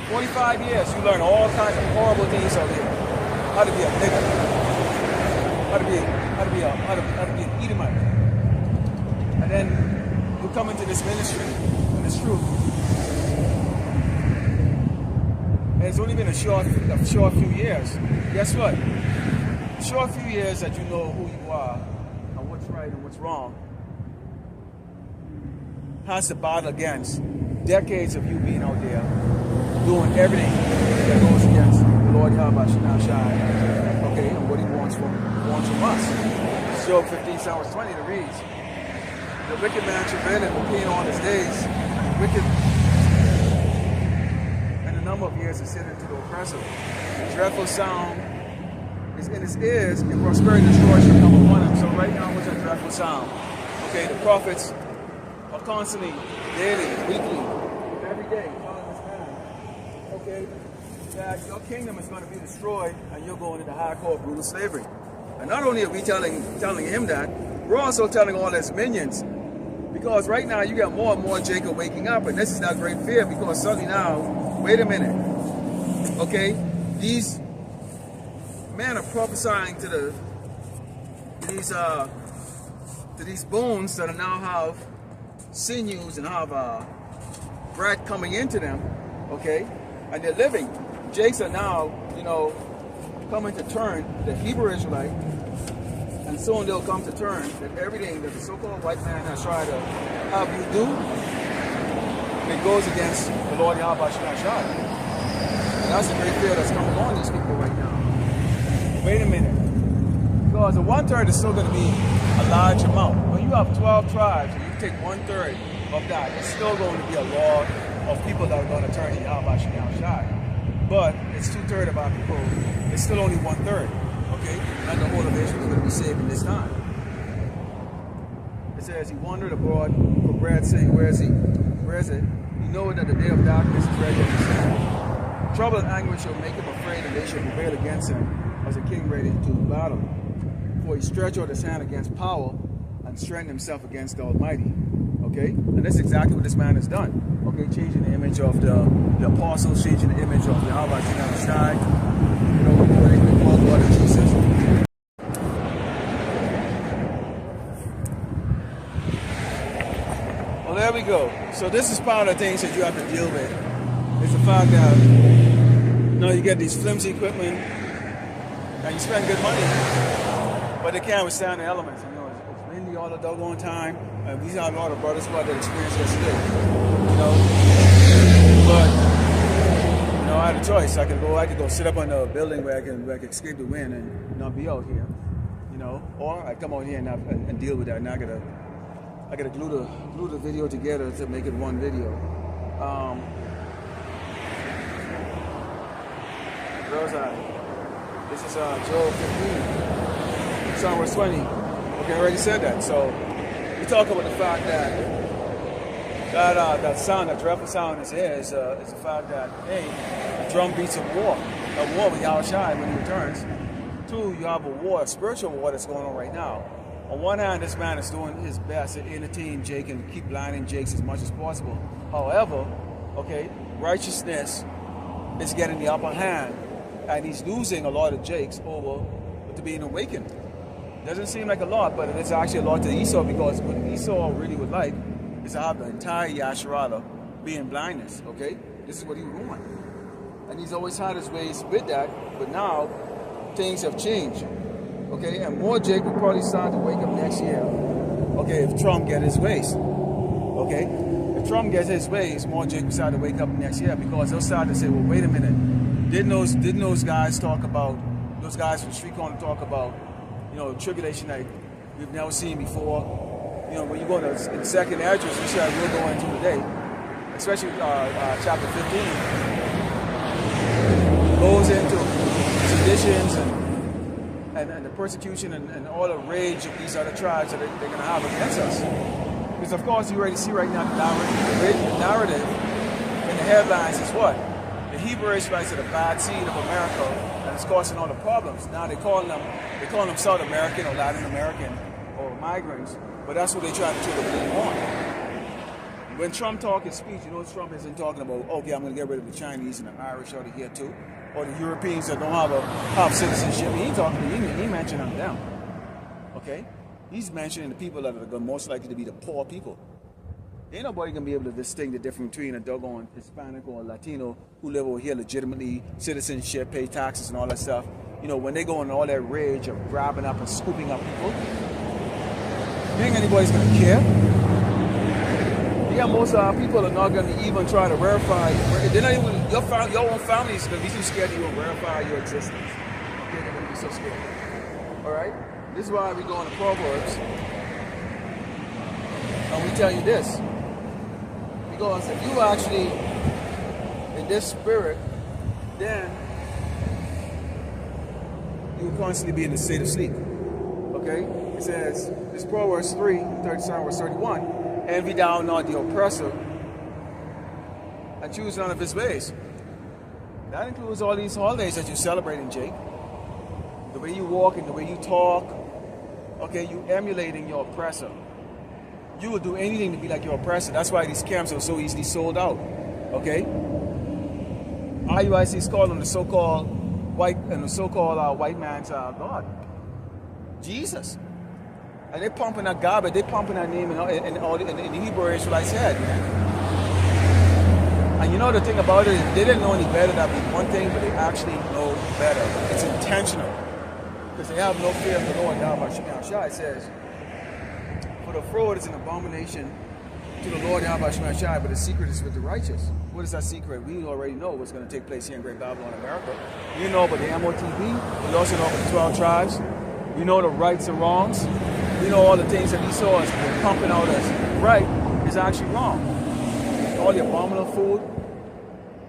45 years. You learn all kinds of horrible things out here. How to be a nigger. How to be an Edomite. And then you come into this ministry and it's true. And it's only been a short few years. Guess what? A short few years that you know who you are and what's right and what's wrong has to battle against decades of you being out there doing everything that goes against the Lord Yahweh Shai, okay, and what he wants from us. Job 15, verse 20, it reads, the wicked man travaileth and will pain all his days. Wicked and the number of years is sent into the oppressor. The dreadful sound in his ears, and prosperity and destruction shall come upon him. So right now, what's a dreadful sound? Okay, the prophets are constantly, daily, weekly, every day telling this man, okay, that your kingdom is going to be destroyed and you're going into hardcore brutal slavery. And not only are we telling him that, we're also telling all his minions. Because right now you got more and more Jacob waking up, and this is that great fear, because suddenly now, wait a minute, okay, these men are prophesying to these bones that are now have sinews and have breath coming into them, okay, and they're living. Jakes are now, you know, coming to turn, the Hebrew Israelite, and soon they'll come to terms that everything that the so-called white man has tried to have you do, it goes against the Lord Yahweh Shai. And that's the great fear that's coming on these people right now. Wait a minute. Because the 1/3 is still going to be a large amount. When you have 12 tribes and you take 1/3 of that, it's still going to be a lot of people that are going to turn to Yahweh Shai. But it's 2/3 of our people. It's still only 1/3. Okay? And the whole of Israel is going to be saved in this time. It says he wandered abroad for bread, saying, where is he? Where is it? He knoweth that the day of darkness is ready in his hand. Trouble and anguish shall make him afraid, and they shall prevail against him as a king ready to battle. For he stretched out his hand against power and strengthened himself against the Almighty. Okay? And that's exactly what this man has done. Okay? Changing the image of the apostles, changing the image of Yahweh Shai. You know, what they call God of Jesus. Well, there we go. So this is part of the things that you have to deal with. It's the fact that, you know, you get these flimsy equipment and you spend good money, but they can't withstand the elements. You know, it's windy all the doggone time. And we have a lot of brothers who had that experience yesterday. You know, but you know, I had a choice. I could go sit up on a building where I can escape the wind and not be out here. You know, or I come out here and deal with that. And I gotta glue the video together to make it one video. Where was I? This is Job 15, Psalm verse 20. Okay, I already said that. So we talk about the fact that sound, that dreadful sound in his ear is the fact that, hey, the drum beats of war with Yahweh Shai when he returns. Two, you have a war, a spiritual war that's going on right now. On one hand, this man is doing his best to entertain Jake and keep blinding Jakes as much as possible. However, okay, righteousness is getting the upper hand, and he's losing a lot of Jakes over to being awakened. Doesn't seem like a lot, but it's actually a lot to Esau, because what Esau really would like is to have the entire Yasharala be in blindness, okay? This is what he would want. And he's always had his ways with that, but now things have changed, okay? And more Jake will probably start to wake up next year, okay, if Trump gets his ways, okay? If Trump gets his ways, more Jake will start to wake up next year, because they'll start to say, well, wait a minute, didn't those guys talk about, those guys from Street Corner talk about, you know, tribulation that we've never seen before. You know, when you go to the second address, which we'll go into today, especially chapter 15, goes into seditions and the persecution and all the rage of these other tribes that they're going to have against us. Because, of course, you already see right now the narrative in the headlines is what? The Hebrew Israelites are the bad seed of America, and it's causing all the problems. Now they call them South American or Latin American or migrants, but that's what they try to believe on. When Trump talks his speech, you know Trump isn't talking about, okay, I'm going to get rid of the Chinese and the Irish out of here too, or the Europeans that don't have citizenship. He ain't talking to you, he mentioning them. Okay? He's mentioning the people that are most likely to be the poor people. Ain't nobody gonna be able to distinguish the difference between a doggone Hispanic or a Latino who live over here legitimately, citizenship, pay taxes and all that stuff. You know, when they go in all that rage of grabbing up and scooping up people, you think anybody's gonna care? Yeah, most people are not gonna even try to verify. They're not even, your own family is gonna be too scared to even verify your existence. Okay, they're gonna be so scared. All right? This is why we go into Proverbs and we tell you this. Because if you actually in this spirit, then you will constantly be in a state of sleep. Okay? It says, this Proverbs 3, 37, verse 31, envy thou not the oppressor, and choose none of his ways. That includes all these holidays that you're celebrating, Jake. The way you walk and the way you talk. Okay, you emulating your oppressor. You will do anything to be like your oppressor. That's why these camps are so easily sold out. Okay? IUIC is calling the so-called white white man's God. Jesus. And they're pumping that garbage, they're pumping that name in the Hebrew Israelites' head, man. And you know the thing about it is they didn't know any better. That would be one thing, but they actually know better. It's intentional. Because they have no fear of the Lord. It says, for the fraud is an abomination to the Lord, but the secret is with the righteous. What is that secret? We already know what's going to take place here in Great Babylon, America. We know about the MOTB. We also know about the 12 tribes. We know the rights and wrongs. We know all the things that Esau is pumping out as right is actually wrong. All the abominable food.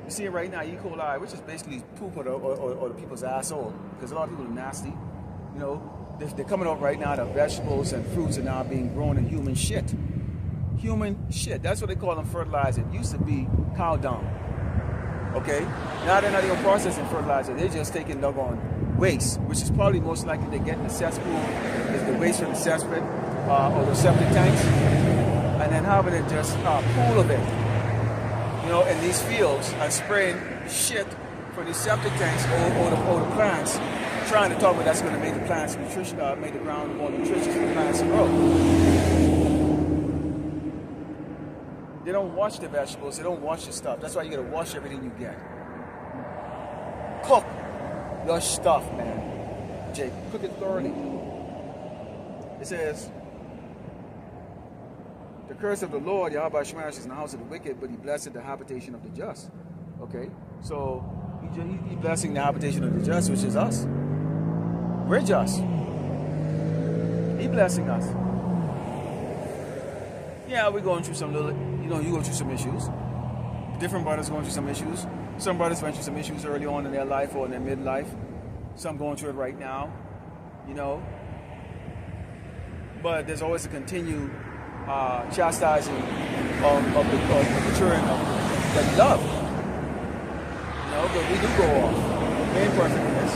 You see it right now, E. coli, which is basically poop or the people's asshole. Because a lot of people are nasty. You know, they're coming out right now that vegetables and fruits are now being grown in human shit. Human shit. That's what they call them fertilizer. It used to be cow dung. Okay? Now they're not even processing fertilizer. They're just taking doggone waste, which is probably most likely they get in the cesspool, is the waste from the cesspit or the septic tanks, and then having it just pool of it, you know, in these fields and spraying shit from these septic tanks or the plants, trying to talk about that's going to make the plants make the ground more nutritious for the plants to grow. They don't wash the vegetables. They don't wash the stuff. That's why you got to wash everything you get. Cook your stuff, man. Jake, cook it thoroughly. It says, the curse of the Lord, Yahweh Shemarash, is in the house of the wicked, but he blessed the habitation of the just. Okay? So, he's blessing the habitation of the just, which is us. We're just. He's blessing us. Yeah, we're going through some little, you go through some issues. Different brothers going through some issues. Some brothers went through some issues early on in their life or in their midlife. Some going through it right now, you know. But there's always a continued chastising of the children that we love. You know, but we do go off. We ain't perfect in this.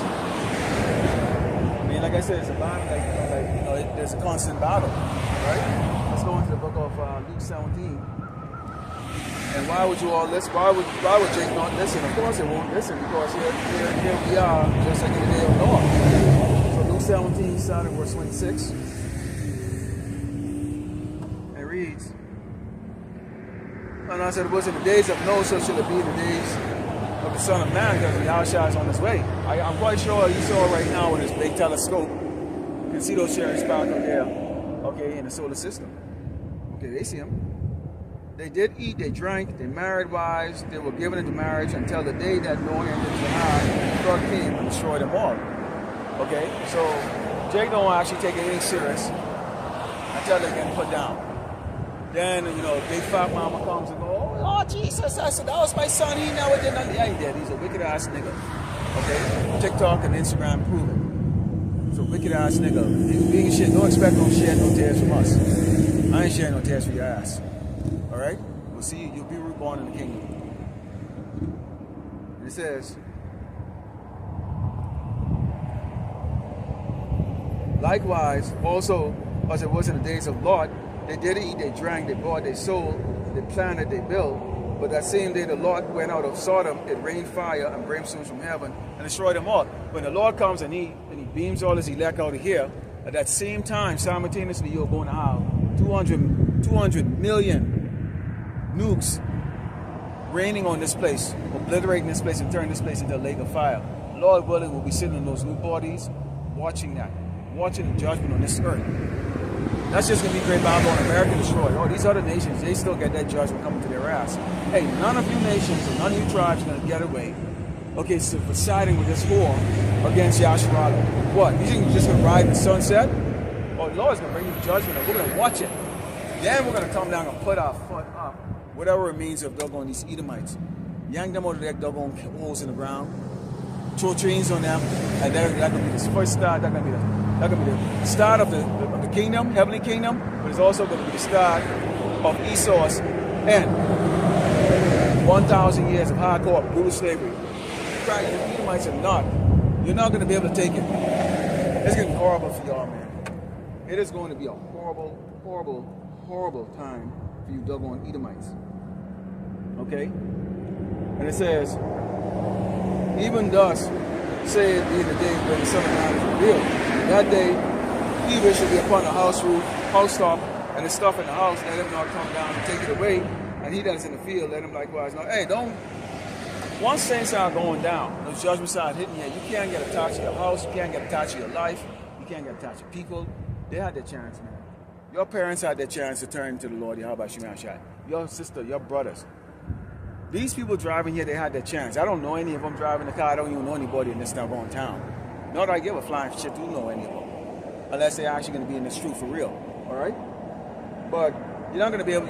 I mean, like I said, it's a battle, there's a constant battle, right? Let's go into the book of Luke 17. And why would you all listen? Why would Jake not listen? Of course they won't listen, because here we are, just like in the day of Noah. So Luke 17, starting verse 26. And it reads, and I said, it was in the days of Noah, so shall it be in the days of the Son of Man, because Yahushua is on his way. I'm quite sure you saw right now with his big telescope, you can see those cherry sparkle there, okay, in the solar system. Okay, they see him. They did eat, they drank, they married wives, they were given into marriage until the day that Noah entered the ark, and the flood came and destroyed them all. Okay, so Jake don't actually take anything serious until they're getting put down. Then, you know, big fat mama comes and goes, oh, Jesus, I said, that was my son, he never did nothing. Yeah, he did. He's a wicked ass nigga. Okay, TikTok and Instagram prove it. He's a wicked ass nigga. He's being shit. Don't expect no shit, no tears from us. I ain't sharing no tears for your ass. Alright? We'll see you. You'll be reborn in the kingdom. And it says, likewise, also, as it was in the days of Lot, they did eat, they drank, they bought, they sold, they planted, they built. But that same day the Lord went out of Sodom, it rained fire and brimstone from heaven and destroyed them all. When the Lord comes and he beams all his elect out of here, at that same time, simultaneously, you're going to have 200 million nukes raining on this place, obliterating this place and turning this place into a lake of fire. Lord willing, we'll be sitting in those new bodies, watching that, watching the judgment on this earth. That's just going to be Great Babylon, America destroyed. Oh, these other nations, they still get that judgment coming to their ass. Hey, none of you nations and none of you tribes are going to get away. Okay, so for siding with this war against Yahshua. What? You think you're just going to ride in the sunset? Oh, the Lord's going to bring you judgment and we're going to watch it. Then we're going to come down and put our foot up, whatever it means of doggone these Edomites. Yank them out of their doggone holes in the ground. throw trains on them, and that's going to be the first start. That's going to be the start of the kingdom, heavenly kingdom, but it's also going to be the start of Esau's end. 1,000 years of hardcore, brutal slavery. The Edomites are not. You're not going to be able to take it. It's going to be horrible for y'all, man. It is going to be a horrible, horrible, horrible time for you doggone Edomites. Okay? And it says, even thus, say it be the day when the Son of Man is revealed. That day, evil shall be upon the house roof, house top, and the stuff in the house, let him not come down and take it away. And he that is in the field, let him likewise know. Hey, don't. Once things are going down, those judgments are hitting you, you can't get attached to your house, you can't get attached to your life, you can't get attached to people. They had their chance, man. Your parents had their chance to turn to the Lord, Yahweh Shemashai. Your sister, your brothers. These people driving here, they had their chance. I don't know any of them driving the car. I don't even know anybody in this doggone town. Not that I give a flying shit to know any of them. Unless they're actually going to be in the street for real. All right? But you're not going to be able,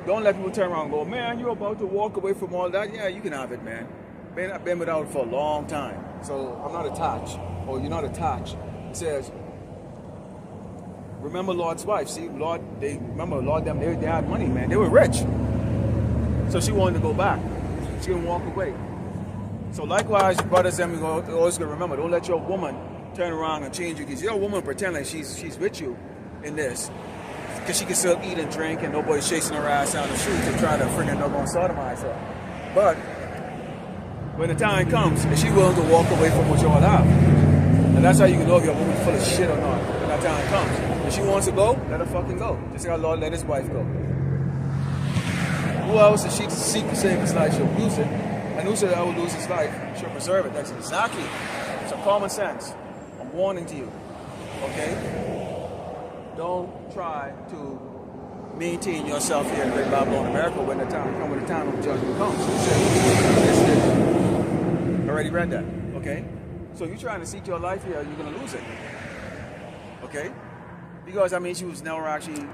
don't let people turn around and go, man, you're about to walk away from all that. Yeah, you can have it, man. Man, I've been without it for a long time. So I'm not attached. Or you're not attached. It says, remember Lord's wife. See, Lord, they had money, man. They were rich. So she wanted to go back. She didn't walk away. So likewise, brothers, and we always gonna remember, don't let your woman turn around and change you. Because your woman pretend like she's with you in this. Because she can still eat and drink and nobody's chasing her ass down the street to try to friggin' no going sodomize her. But when the time comes, is she willing to walk away from what y'all have? And that's how you can know if your woman's full of shit or not. When that time comes. If she wants to go, let her fucking go. Just like our Lord let his wife go. Who else is she to seek to save his life? She'll lose it. And who said I will lose his life? She'll preserve it. That's exactly. It's a common sense. I'm warning to you. Okay? Don't try to maintain yourself here in Great Babylon, America when the time of judgment comes. Already read that. Okay? So if you're trying to seek your life here, you're going to lose it. Okay? Because, I mean, she was never actually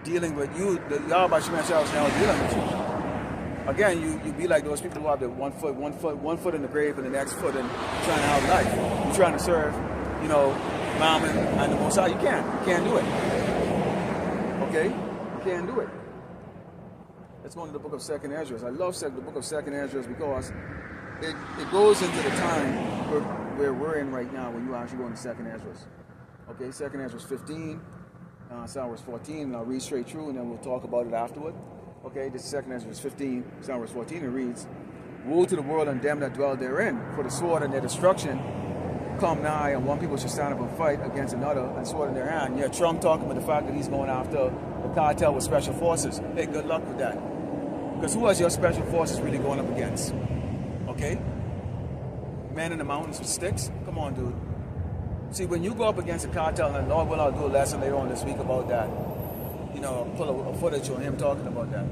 dealing with you. The Yahweh Shemashai was never dealing with you. Again, you be like those people who have the one foot in the grave and the next foot in trying to have life. You're trying to serve, Mammon and the Most High. You can't do it. Okay? You can't do it. Let's go into the book of 2nd Ezra. I love the book of 2nd Ezra because it goes into the time where we're in right now when you actually go into 2nd Ezra. Okay, 2nd Ezra 15, Psalm verse 14, and I'll read straight through and then we'll talk about it afterward. Okay, this is 2nd Ezra 15, Psalm verse 14, it reads, woe to the world and them that dwell therein, for the sword and their destruction come nigh, and one people shall stand up and fight against another, and sword in their hand. Yeah, Trump talking about the fact that he's going after the cartel with special forces. Hey, good luck with that. Because who has your special forces really going up against? Okay? Man in the mountains with sticks? Come on, dude. See, when you go up against a cartel, and Lord will, I'll do a lesson later on this week about that. Pull a footage on him talking about that.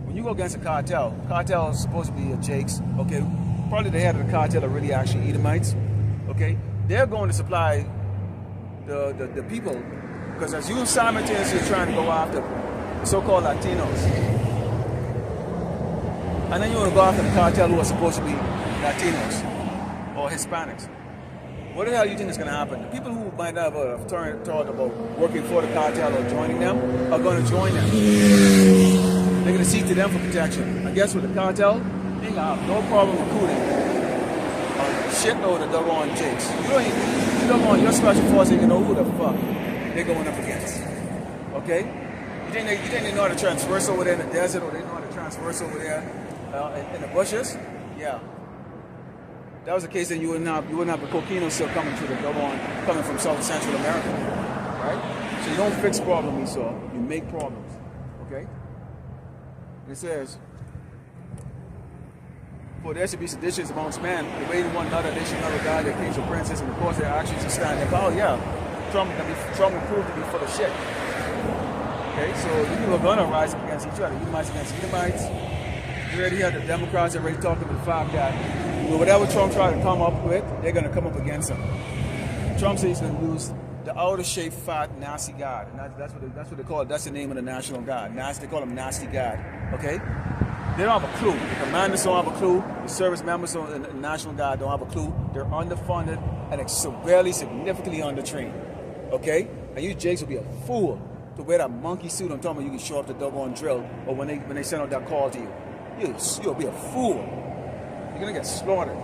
When you go against a cartel is supposed to be a Jakes, okay? Probably the head of the cartel are really actually Edomites, okay? They're going to supply the people, because as you simultaneously trying to go after the so-called Latinos, and then you want to go after the cartel who are supposed to be Latinos or Hispanics. What the hell do you think is going to happen? The people who might have thought about working for the cartel or joining them are going to join them. They're going to seek to them for protection. I guess with the cartel, they ain't going to have no problem recruiting a shitload of doggone Jakes. You don't want your special force, you know who the fuck they're going up against. Okay? You think they know how to transverse over there in the desert, or they know how to transverse over there in the bushes? Yeah. That was the case, then you wouldn't have the cocaine still coming through coming from South Central America, right? So you don't fix problems, Esau. You make problems, okay? And it says, for there should be seditions amongst men, debating one another, they should not regard their kings or princes, and of course their actions to stand their power. Yeah, Trump will prove to be full of shit. Okay, so these people are gonna rise up against each other. Edomites against Edomites. You already have the Democrats already talking about the fact that whatever Trump tried to come up with, they're going to come up against him. Trump says he's going to use the outer-shaped, fat, nasty God. And that's what they call it. That's the name of the national God. They call him Nasty God. Okay? They don't have a clue. The commanders don't have a clue. The service members and the National Guard don't have a clue. They're underfunded and severely, significantly undertrained. Okay? And you Jakes will be a fool to wear that monkey suit. I'm talking about you can show up the doggone drill or when they send out that call to you. You'll be a fool. You're going to get slaughtered.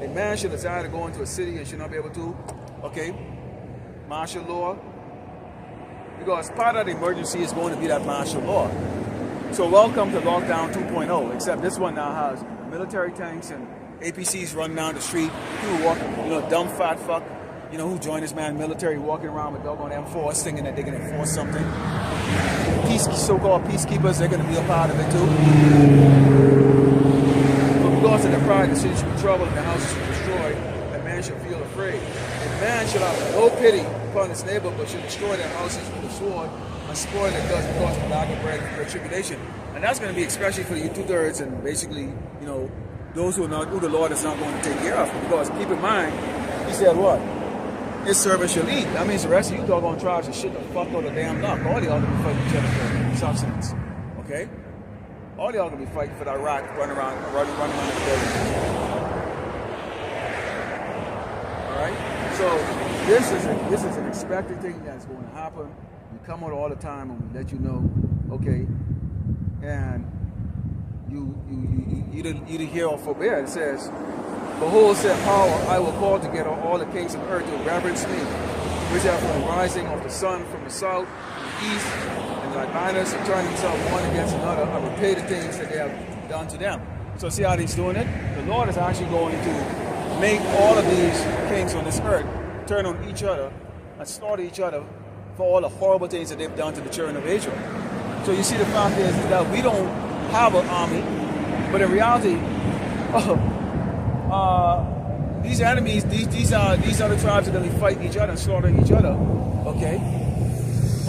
A man should decide to go into a city and should not be able to, okay, martial law. Because part of the emergency is going to be that martial law. So welcome to lockdown 2.0, except this one now has military tanks and APCs running down the street. People walking, dumb fat fuck, who joined this man military walking around with doggone M4s thinking that they can enforce something. So-called peacekeepers, they're going to be a part of it too. But because of their pride, the city should be troubled and the houses should be destroyed, and man should feel afraid. And man should have no pity upon his neighbor, but should destroy their houses with a sword and spoil their goods because of lack of bread and for tribulation. And that's going to be especially for the 2/3 and basically, those who the Lord is not going to take care of. Because keep in mind, he said what? His servant shall eat. That means the rest of you doggone tribes are shit the fuck out of the damn knock. All y'all gonna be fighting each other for substance. Okay? All y'all gonna be fighting for that rock running around the building. Alright? So this is an expected thing that's going to happen. We come out all the time and we let you know, okay, and you either hear or forbear. It says, behold, said power, I will call together all the kings of earth to reverence me, which are from the rising of the sun from the south, and the east, and like miners and turn themselves one against another, and repay the things that they have done to them. So see how he's doing it? The Lord is actually going to make all of these kings on this earth turn on each other and slaughter each other for all the horrible things that they've done to the children of Israel. So you see, the fact is that we don't have an army, but in reality, these enemies, these are the tribes that are going to fight each other and slaughtering each other, okay,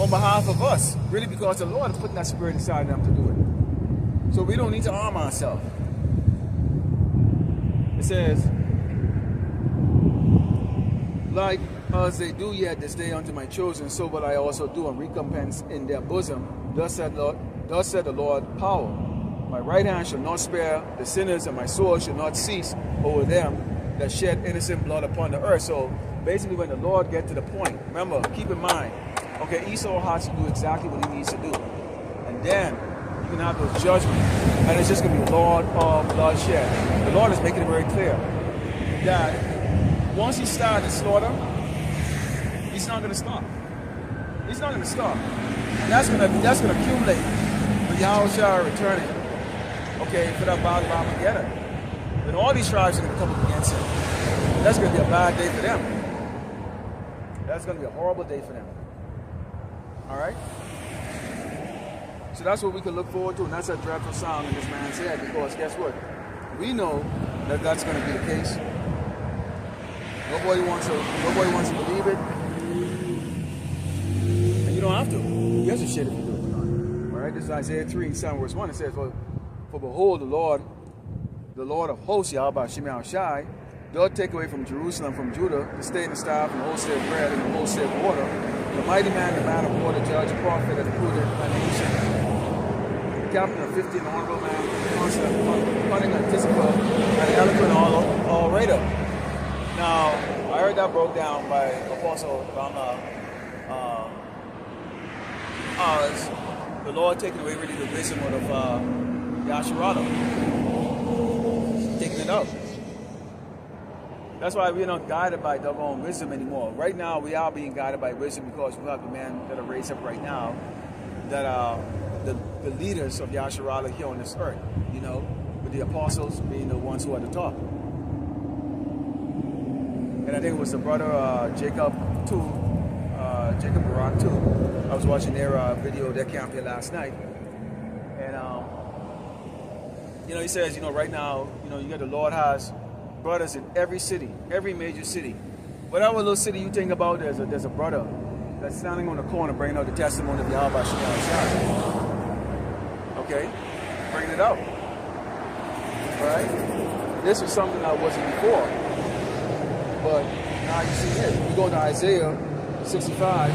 on behalf of us, really, because the Lord is putting that spirit inside them to do it. So we don't need to arm ourselves. It says, like as they do yet this day unto my chosen, so will I also do and recompense in their bosom. Thus said the Lord power. My right hand shall not spare the sinners, and my sword shall not cease over them that shed innocent blood upon the earth. So basically, when the Lord gets to the point, remember, keep in mind, okay, Esau has to do exactly what he needs to do. And then you can have those judgments, and it's just going to be Lord of bloodshed. The Lord is making it very clear that once he starts the slaughter, he's not going to stop. He's not going to stop. And that's going to accumulate with Yahushua returning, okay, for that battle of Armageddon. When all these tribes are going to come up against him, that's going to be a bad day for them. That's going to be a horrible day for them. All right? So that's what we can look forward to, and that's a dreadful sound in this man's head, because guess what? We know that that's going to be the case. Nobody wants to believe it. And you don't have to. You have to shit if you do it or not. All right? This is Isaiah 3, 7 verse 1. It says, for behold, the Lord of hosts, Yahweh Shemel Shai, doth take away from Jerusalem, from Judah, the state and the staff, and the wholesale bread, and the wholesale water, the mighty man, the man of war, the judge, the prophet, and the prudent, and the nation, the captain of 50, and the honorable man, the constant, cunning, anticipator, and the eloquent orator. Now, I heard that broke down by Apostle as the Lord taking away really the wisdom of Yasharala, taking it out. That's why we're not guided by doggone wisdom anymore. Right now, we are being guided by wisdom because we have the men that are raised up right now that are the leaders of Yasharala here on this earth, with the apostles being the ones who are at the top. And I think it was the brother Jacob Barak too. I was watching their video, their camp here last night. And, he says, right now, you got the Lord has brothers in every city, every major city. Whatever little city you think about, there's a brother that's standing on the corner bringing out the testimony of Yahweh Shemel Shai. Okay? Bringing it out. All right? This was something that wasn't before. But now you see here, you go to Isaiah 65,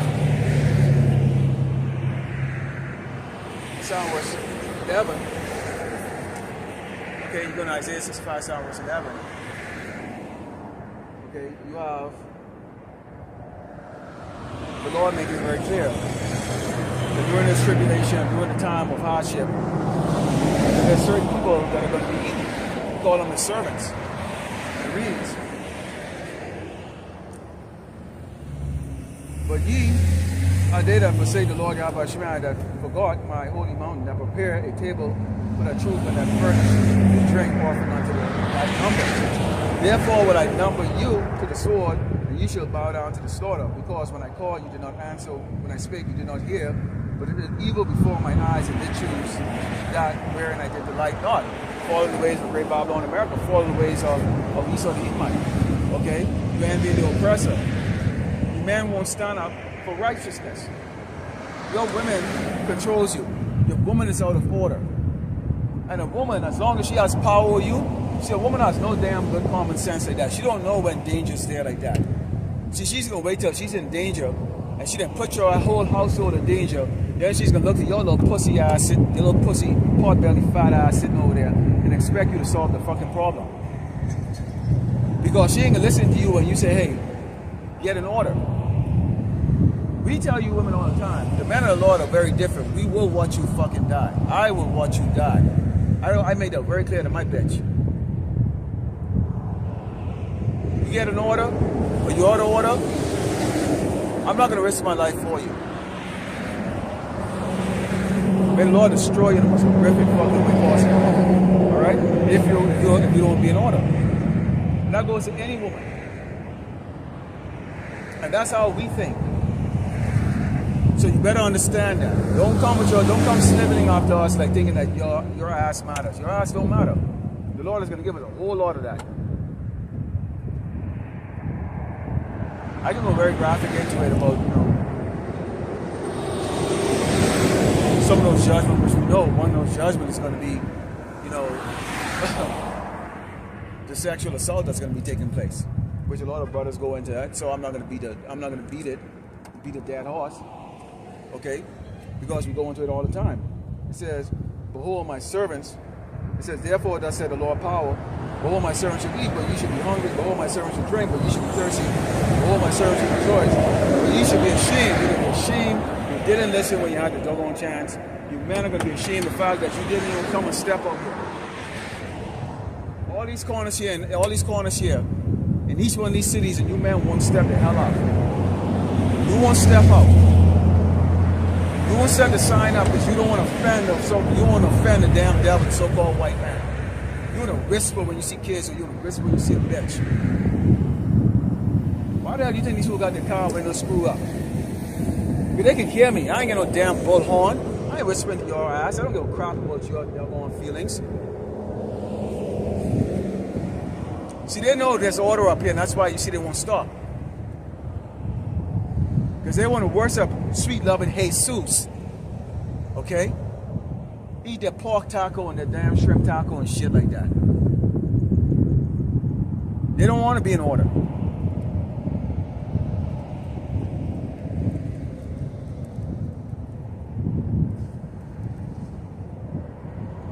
verse 11. Okay, you go to Isaiah 65, verse 11. Okay, you have the Lord making it very clear that during this tribulation, during the time of hardship, that there's certain people that are going to be eaten. We call them the servants, the reeds. But ye are they that forsake the Lord Yahweh Shemai, that forgot my holy mountain, that prepare a table for the truth and that furnish a drink offering unto thy number. Therefore will I number you to the sword, and ye shall bow down to the slaughter. Because when I called, you did not answer. When I spake, you did not hear. But it did evil before mine eyes, and did choose that wherein I did delight not. Follow the ways of great Babylon America. Follow the ways of Esau the Edomite. Okay? You envy the oppressor. The man won't stand up for righteousness. Your woman controls you. Your woman is out of order. And a woman, as long as she has power over you, see, a woman has no damn good common sense like that. She don't know when danger's there like that. See, she's gonna wait till she's in danger, and she done put your whole household in danger. Then she's gonna look at your little pussy ass, your little pussy, pot belly, fat ass sitting over there, and expect you to solve the fucking problem. Because she ain't gonna listen to you when you say, hey, get an order. We tell you women all the time, the men of the Lord are very different. We will watch you fucking die. I will watch you die. I made that very clear to my bitch. You get an order, or you order order, I'm not going to risk my life for you. May the Lord destroy you in the most horrific fucking way possible. Alright? If you don't be in order. And that goes to any woman. And that's how we think. So you better understand that. Don't come sniveling after us like thinking that your ass matters. Your ass don't matter. The Lord is going to give us a whole lot of that. I can go very graphic into it about, some of those judgments, which we know one of those judgments is going to be, the sexual assault that's going to be taking place, which a lot of brothers go into that. So I'm not going to beat a dead horse. Okay, because we go into it all the time. It says, behold my servants. It says, therefore thus said the Lord power. Behold my servants shall eat, but ye should be hungry. Behold my servants shall drink, but ye should be thirsty. Behold my servants shall rejoice, but ye should be ashamed. You're going to be ashamed. You didn't listen when you had the doggone chance. You men are going to be ashamed of the fact that you didn't even come and step up here. All these corners here, and all these corners here, in each one of these cities, and you men won't step the hell out. You won't step out. You won't set the sign up because you don't want to offend them, so you want to offend the damn devil, the so-called white man. You want to whisper when you see kids, or you want to whisper when you see a bitch. Why the hell do you think these people got their car when they screw up? Because they can hear me. I ain't got no damn bullhorn. I ain't whispering to your ass. I don't give a crap about your own feelings. See, they know there's order up here, and that's why you see they won't stop. Because they want to worship sweet loving Jesus. Okay? Eat their pork taco and their damn shrimp taco and shit like that. They don't want to be in order.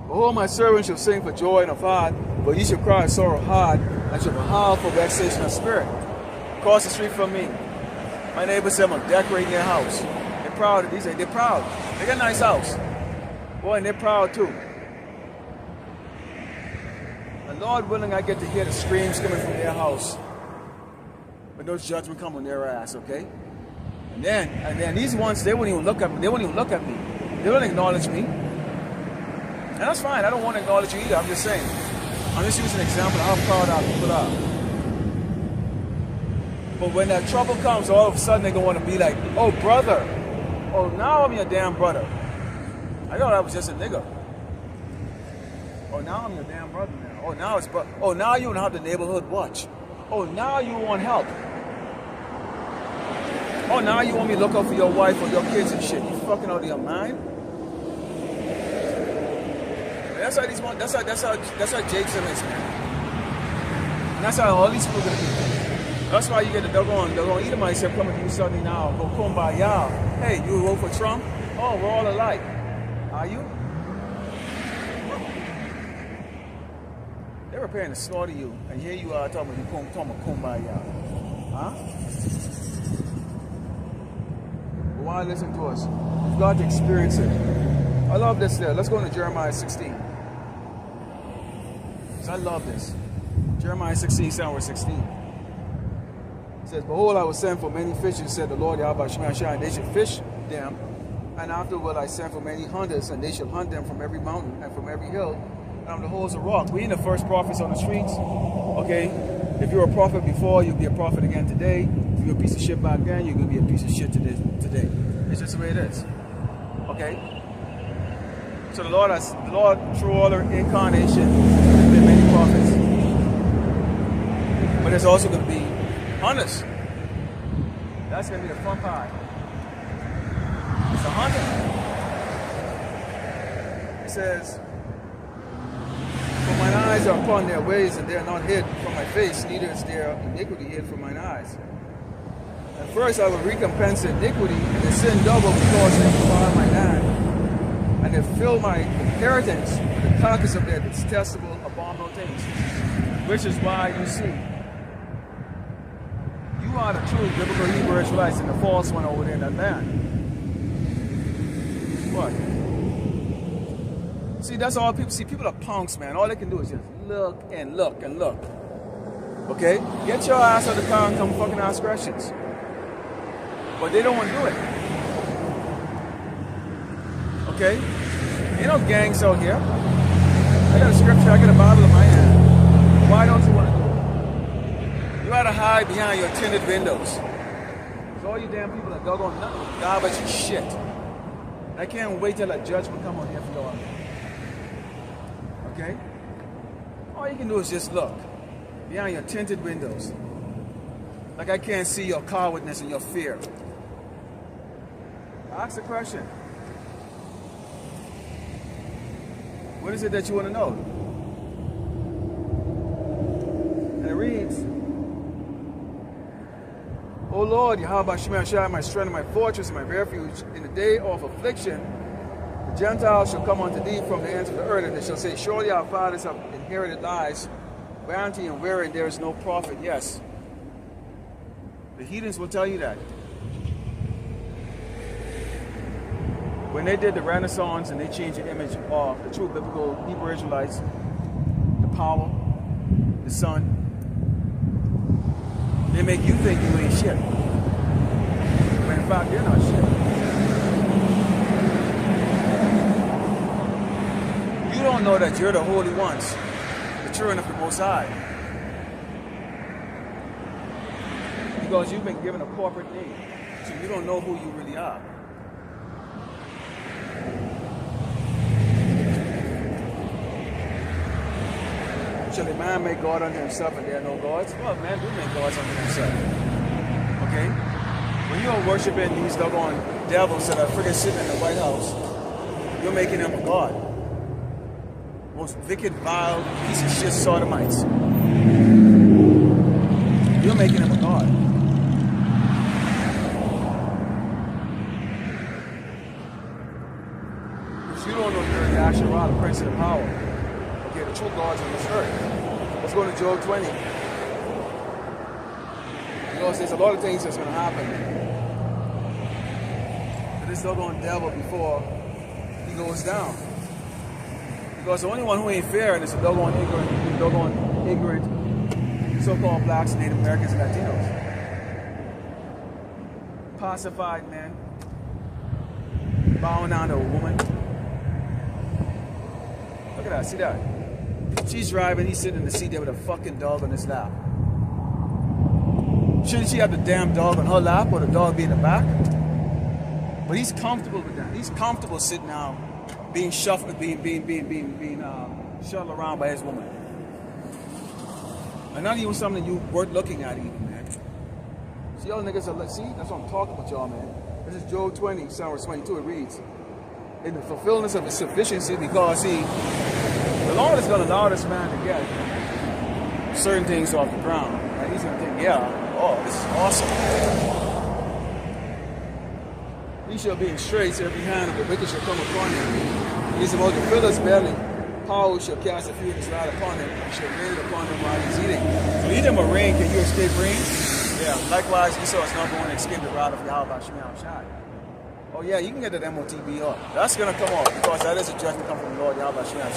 Behold, my servant shall sing for joy and of heart, but ye shall cry sorrow hard, and shall howl for vexation of spirit. Across the street from me, my neighbor said I'm decorating their house. They're proud of these. They're proud. They got a nice house. Boy, and they're proud too. And Lord willing, I get to hear the screams coming from their house. But those judgments come on their ass, okay? And then these ones, they won't even look at me. They won't even look at me. They don't acknowledge me. And that's fine. I don't want to acknowledge you either. I'm just saying. I'm just using an example of how proud our people are. But when that trouble comes, all of a sudden they're going to want to be like, oh, brother. Oh, now I'm your damn brother. I thought I was just a nigga. Oh, now I'm your damn brother now. Oh, now it's oh, now you don't have the neighborhood watch. Oh, now you want help. Oh, now you want me to look out for your wife or your kids and shit. You fucking out of your mind? That's how these that's how Jake's is, man. And that's how all these people are gonna be. That's why you get the doggone Edomite said coming to you suddenly now, go kumbaya. Hey, you vote for Trump? Oh, we're all alike. Are you? preparing to slaughter you, and here you are talking about kumbaya. Huh? But why listen to us? You've got to experience it. I love this there. Let's go into Jeremiah 16. Because I love this. Jeremiah 16, verse 16. It says, behold, I will send for many fishers, said the Lord Yahweh Shemashah, and they should fish them. And afterward I send for many hunters, and they shall hunt them from every mountain and from every hill and on the holes of rock. We ain't the first prophets on the streets. Okay? If you're a prophet before, you'll be a prophet again today. If you're a piece of shit back then, you're going to be a piece of shit today. It's just the way it is. Okay? So the Lord, through all the incarnation, there's been many prophets. But there's also going to be hunters. That's going to be the fun part. It's a hunter. It says, for mine eyes are upon their ways, and they are not hid from my face, neither is their iniquity hid from mine eyes. And first I will recompense iniquity, and the sin double because they defile my land, and they fill my inheritance with the carcass of their detestable abominable things. Which is why you see, you are the true biblical Hebrew Israelites and the false one over there in that land. What? See, that's all people see. People are punks, man. All they can do is just look and look and look. Okay? Get your ass out of the car and come fucking ask questions. But they don't want to do it. Okay? Ain't no gangs out here. I got a scripture, I got a Bible in my hand. Why don't you want to do it? You gotta hide behind your tinted windows. Because all you damn people that go on nothing, garbage and shit. I can't wait till that judgment come on here for y'all. Okay? All you can do is just look behind your tinted windows. Like I can't see your cowardness and your fear. Ask the question. What is it that you want to know? And it reads, O Lord, Yahweh Shemashah, my strength and my fortress and my refuge, in the day of affliction, the Gentiles shall come unto thee from the ends of the earth, and they shall say, surely our fathers have inherited lies, vanity and wherein there is no profit. Yes. The heathens will tell you that. When they did the Renaissance and they changed the image of the true biblical Hebrew Israelites, the power, the sun, they make you think you ain't shit. When in fact, you're not shit. You don't know that you're the holy ones, the children of the Most High. Because you've been given a corporate name, so you don't know who you really are. Shall a man make God unto himself and there are no gods? Well, man do make gods unto himself. Okay? When you're worshiping these doggone devils that are freaking sitting in the White House, you're making them a god. Most wicked, vile, piece of shit sodomites. You're making them a god. Because you don't know you're the Asherah, the prince of the power. Okay, the true gods on this earth. Let's go to Job 20. Because there's a lot of things that's going to happen to this doggone devil before he goes down. Because the only one who ain't fair is the doggone ignorant so-called blacks, Native Americans, and Latinos. Pacified men bowing down to a woman. Look at that, see that? She's driving, he's sitting in the seat there with a fucking dog on his lap. Shouldn't she have the damn dog on her lap or the dog be in the back? But he's comfortable with that. He's comfortable sitting down, being shuffled, being shuttled around by his woman. And not even something you worth looking at even, man. See, y'all niggas are, see, that's what I'm talking about, y'all, man. This is Job 20, verse 22, it reads, in the fulfillment of his sufficiency, because the Lord is going to allow this man to get certain things off the ground. And he's going to think, yeah, oh, this is awesome. He shall be in straits, every hand of the wicked shall come upon him. He's about to fill his belly, power shall cast a few of his wrath upon him, and shall rain upon him while he's eating. So eat him a rain, can you escape rain? Yeah, likewise, Esau is not going to escape the wrath of Yahweh Shai. Oh yeah, you can get that MOTB up. That's going to come off, because that is a judgment come from the Lord Yahweh Shai.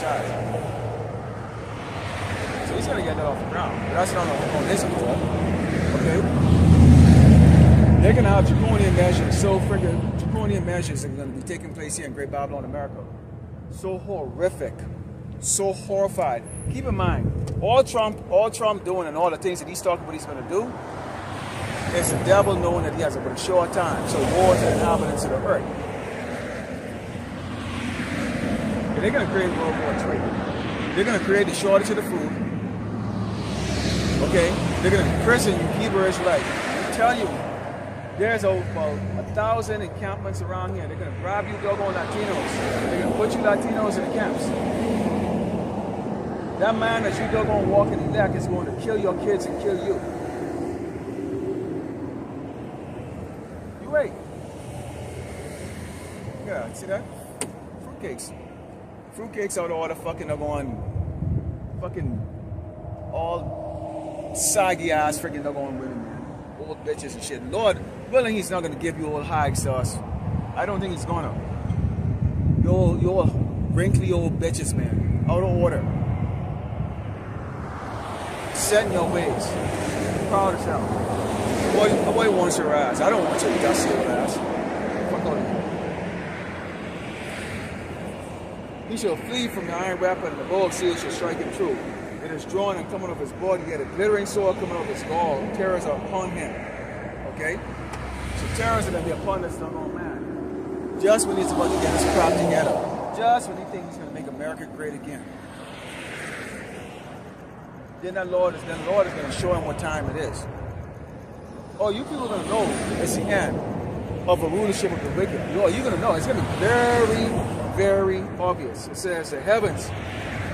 So he's going to get that off the ground. But that's not on his accord. Okay? They're going to have draconian measures, so freaking draconian measures are going to be taking place here in Great Babylon, America. So horrific, so horrified. Keep in mind, all Trump doing and all the things that he's talking about he's going to do is the devil knowing that he has a short time. So war to the inhabitants of the earth. And they're going to create World War III. They're going to create the shortage of the food. Okay? They're going to imprison you, Hebrew Israelites. I tell you, there's over 1,000 encampments around here. They're going to grab you doggone Latinos. They're going to put you Latinos in the camps. That man that you doggone walking elect is going to kill your kids and kill you. You wait. Yeah, see that? Fruitcakes. Fruitcakes out of all the fucking doggone, all saggy ass freaking doggone women, man. Old bitches and shit. Lord willing, he's not going to give you old hag sauce. I don't think he's going to. You're wrinkly old bitches, man. Out of order. Set in your ways. Proud as hell. A boy wants your ass. I don't want your dusty old ass. Fuck out of here. He shall flee from the iron weapon, and the bow of steel shall strike him true. It is drawn and coming off his body, yet a glittering sword coming off his gall. Terrors are upon him. Okay? So terrors are going to be upon this doggone man. Just when he's about to get his crap together. Just when he thinks he's going to make America great again. Then the Lord is going to show him what time it is. Oh, you people are going to know it's the end of a rulership of the wicked. You're going to know. It's going to be very, very obvious. It says the heavens,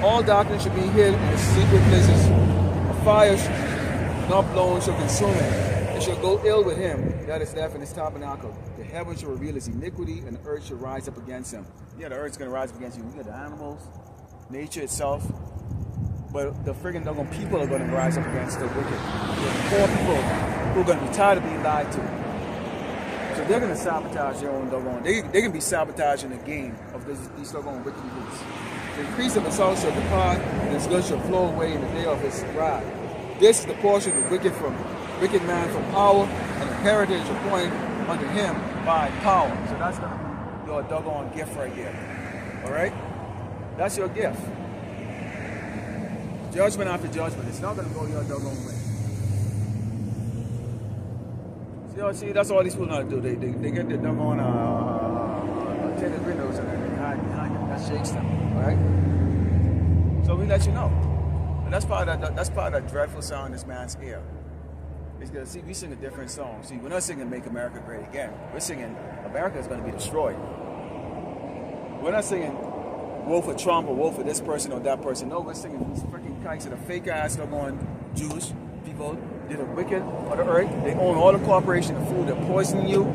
all darkness shall be hid in the secret places. A fire not blown shall consume him. It shall go ill with him that is left in his tabernacle. The heavens shall reveal his iniquity, and the earth shall rise up against him. Yeah, the earth's going to rise up against you. You got the animals, nature itself. But the friggin' doggone people are going to rise up against the wicked. The poor people who are going to be tired of being lied to. So they're going to sabotage their own doggone. They're going to be sabotaging the game of these doggone wicked youths. The increase of his house shall depart, and his goods shall flow away in the day of his wrath. This is the portion of the wicked man from power, and the heritage appointed unto him by power. So that's going to be your doggone gift right there. All right? That's your gift. Judgment after judgment. It's not going to go your doggone way. See, that's all these people know how to do. They get their doggone tinted windows and they hide behind them. That shakes them. All right? So we let you know. And that's part of that dreadful sound in this man's ear. He's gonna see we sing a different song. See, we're not singing "Make America Great Again." We're singing "America is going to be destroyed." We're not singing "Woe for Trump" or "Woe for this person or that person." No, we're singing these freaking kikes that are fake ass doggone Jewish people. They're the wicked of the earth. They own all the corporation of food. They're poisoning you.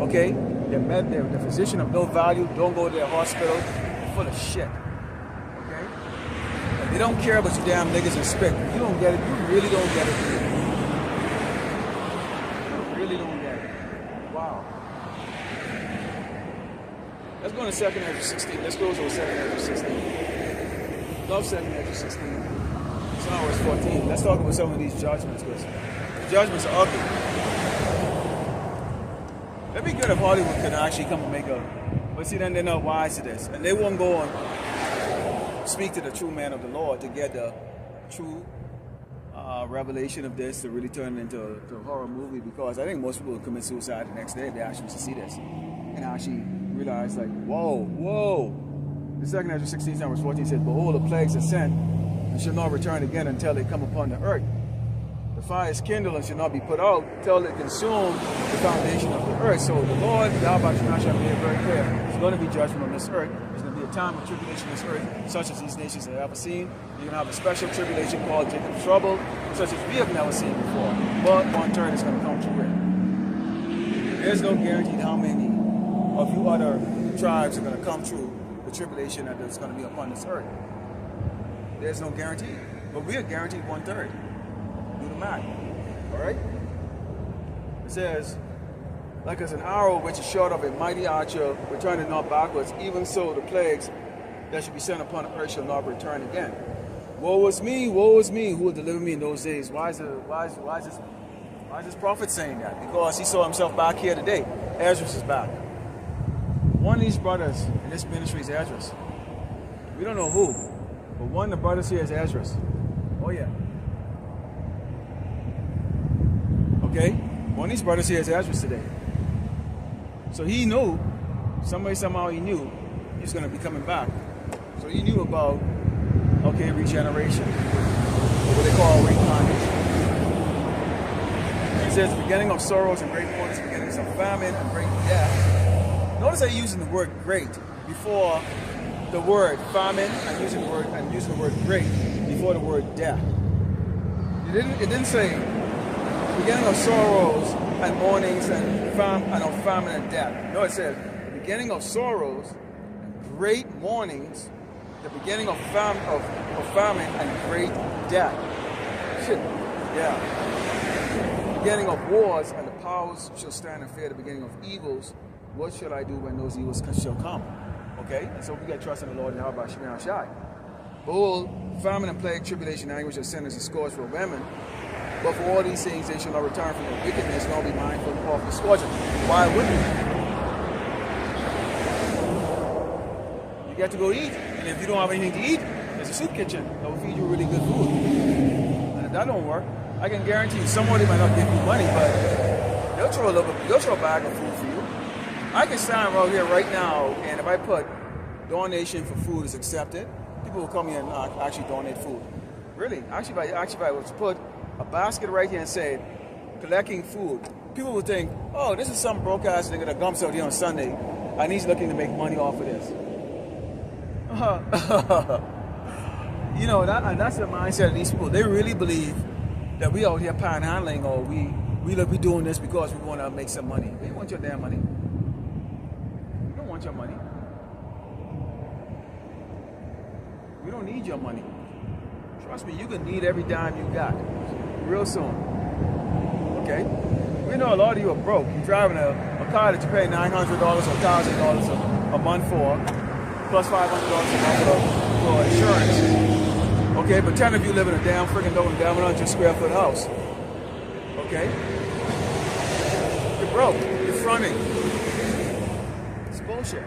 Okay, they're the physician of no value. Don't go to their hospital. They're full of shit. Okay, and they don't care about you damn niggas and spit. You don't get it. You really don't get it. Don't get it. Wow. Let's go to 2nd Ezra 16. Let's go to 2nd Ezra 16. Love 2nd Ezra 16. It's not verse 14. Let's talk about some of these judgments, because the judgments are ugly. It'd be good if Hollywood could actually come and make a... But see, then they're not wise to this. And they won't go and speak to the true man of the Lord to get the true revelation of this, to really turn it into a horror movie, because I think most people will commit suicide the next day if they actually see this and actually realize, like, whoa. The 2nd Ezra 16 verse 14 says, "Behold, the plagues are sent and shall not return again until they come upon the earth. The fire is kindled and shall not be put out till it consume the foundation of the earth." So the Lord, Yahweh Shemashah, made it very clear. There's going to be judgment on this earth. There's going to be a time of tribulation on this earth, such as these nations have ever seen. You're going to have a special tribulation called Jacob's trouble, such as we have never seen before. But one turn is going to come through it. There's no guarantee how many of you other tribes are going to come through the tribulation that is going to be upon this earth. There's no guarantee. But we are guaranteed 1/3. Do the math. All right? It says, like as an arrow which is shot of a mighty archer, returning not backwards, even so the plagues that should be sent upon the earth shall not return again. Woe is me, who will deliver me in those days? Why is this prophet saying that? Because he saw himself back here today. Ezra is back. One of these brothers in this ministry is Ezra. We don't know who, but one of the brothers here is Ezra. Oh yeah. Okay? One of these brothers here is Ezra today. So he knew, somehow he knew he was going to be coming back. So he knew about, okay, regeneration, or what they call reincarnation. It says, the beginning of sorrows and great mourning, the beginning of famine and great death. Notice I'm using the word great before the word famine, and using the word great before the word death. It didn't say beginning of sorrows and mournings and famine and death. No, it said the beginning of sorrows and great mournings, the beginning of famine and great death. Shit. Yeah. The beginning of wars, and the powers shall stand and fear the beginning of evils. What shall I do when those evils shall come? Okay? And so we got trust in the Lord and how about Shemir Shai. Behold, famine and plague, tribulation, anguish, and sinners and scourge for women. But for all these things they shall not return from their wickedness, nor be mindful of the scourging. Why wouldn't you? You get to go eat, and if you don't have anything to eat, there's a soup kitchen that will feed you really good food. And if that don't work, I can guarantee you somebody might not give you money, but they'll throw a bag of food for you. I can stand right here right now, and if I put donation for food is accepted, people will come here and actually donate food. Really, actually, if I was to put a basket right here and say collecting food, people would think, oh, this is some broke ass nigga that comes out here on Sunday and he's looking to make money off of this. You know, that's the mindset of these people. They really believe that we out here panhandling, or we doing this because we want to make some money. We want your damn money. We don't want your money. We don't need your money. Trust me, you're going to need every dime you got real soon. Okay? We know a lot of you are broke. You're driving a car that you pay $900 or $1,000 a month for, plus $500 a month for insurance. Okay? But 10 of you live in a damn freaking 100 square foot house. Okay? You're broke. You're fronting. It's bullshit.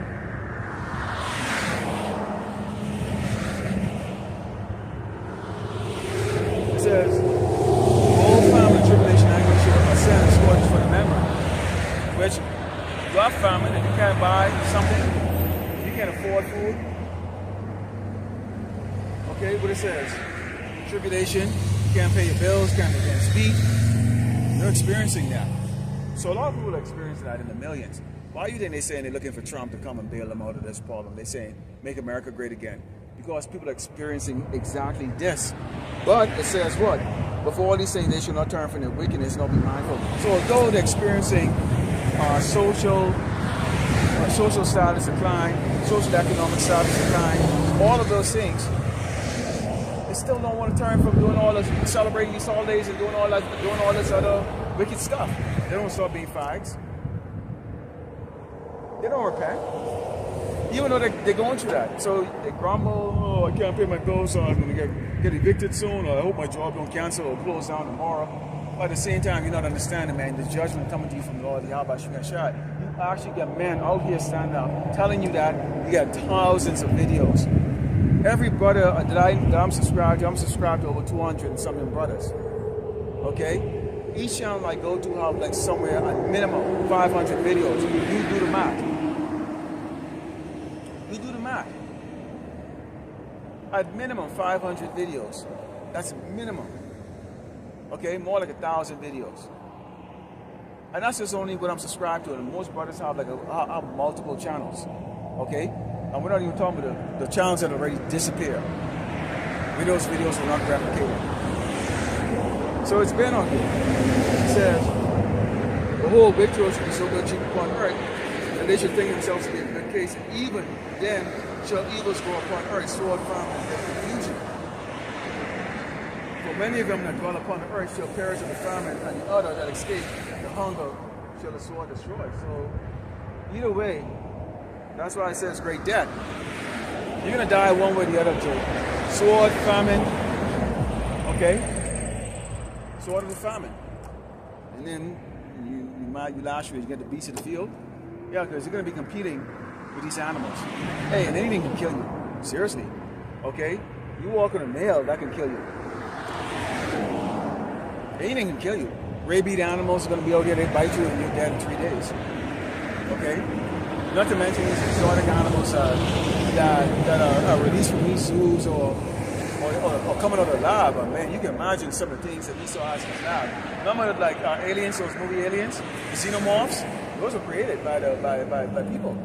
It says, all famine, tribulation, anguish, and sin and scourge for the memory. Which, you are famine and you can't buy something, you can't afford food. Okay, what it says, tribulation, you can't pay your bills, can't speak. They're experiencing that. So a lot of people are experiencing that in the millions. Why do you think they're saying they're looking for Trump to come and bail them out of this problem? They're saying, make America great again. Because people are experiencing exactly this. But it says what? Before all these things, they should not turn from their wickedness, nor be mindful. So although they're experiencing social status decline, social economic status decline, all of those things, they still don't want to turn from doing all this, celebrating these holidays and doing all this other wicked stuff. They don't stop being fags. They don't repent. Even though they're going through that. So they grumble, oh, I can't pay my bills, so I'm going to get evicted soon, or I hope my job don't cancel or close down tomorrow. But at the same time, you're not understanding, man, the judgment coming to you from the Lord, Yahweh Shemir Shai. You actually get men out here standing up telling you that. You got thousands of videos. Every brother that I'm subscribed to over 200 and something brothers. Okay? Each channel I go to have like somewhere a minimum 500 videos. You do the math. You do the math. At minimum 500 videos. That's minimum. Okay? More like 1,000 videos. And that's just only what I'm subscribed to. And most brothers have have multiple channels. Okay? And we're not even talking about the channels that already disappear. Those videos are not replicated. So it's been on here. It says, behold, victory should be so good cheap upon earth, that they should think themselves to be in good case. And even then shall evils go upon earth, sword, famine, and confusion. For many of them that dwell upon the earth shall perish of the famine, and the other that escape the hunger shall the sword destroy. So either way, that's why it says great death. You're going to die one way or the other, Joe. Sword, famine, okay? Sword of the famine. And then you last year, you get the beasts of the field. Yeah, because you're going to be competing with these animals. Hey, and anything can kill you. Seriously. Okay? You walk on a nail, that can kill you. Anything can kill you. Rabid animals are going to be out there, they bite you, and you're dead in 3 days. Okay? Not to mention these exotic animals that are released from these zoos or coming out of the lab. But man, you can imagine some of the things that Esau has in his lab. Remember, like aliens, those movie aliens, the xenomorphs. Those were created by people.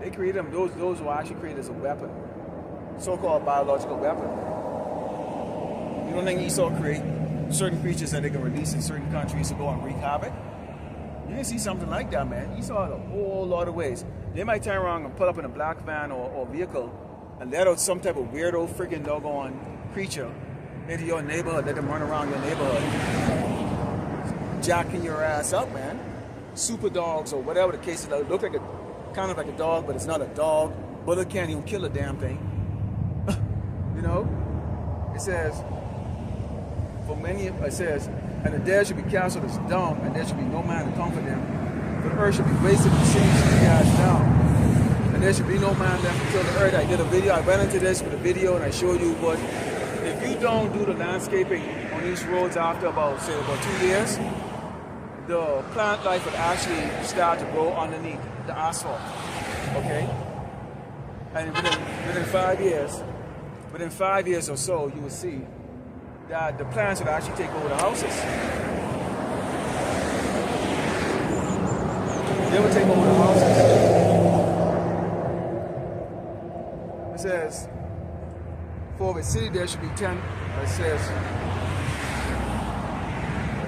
They created them. Those were actually created as a weapon, so-called biological weapon. You don't think Esau create certain creatures that they can release in certain countries to go and wreak havoc? You didn't see something like that, man. Esau had a whole lot of ways. They might turn around and pull up in a black van or vehicle and let out some type of weirdo freaking doggone creature into your neighborhood, let them run around your neighborhood, jacking your ass up, man. Super dogs or whatever the case is. They look like kind of like a dog, but it's not a dog. Bullet can't even kill a damn thing. You know? It says, and the dead should be cast out as dung, and there should be no man to comfort them. For the earth should be wasted, and the sea should be cast down. And there should be no man left until the earth. I did a video, I went into this with a video, and I showed you what, if you don't do the landscaping on these roads after about 2 years, the plant life would actually start to grow underneath the asphalt. Okay? And within 5 years or so, you will see that the plants would actually take over the houses. They would take over the houses. It says, for the city there should be 10. It says,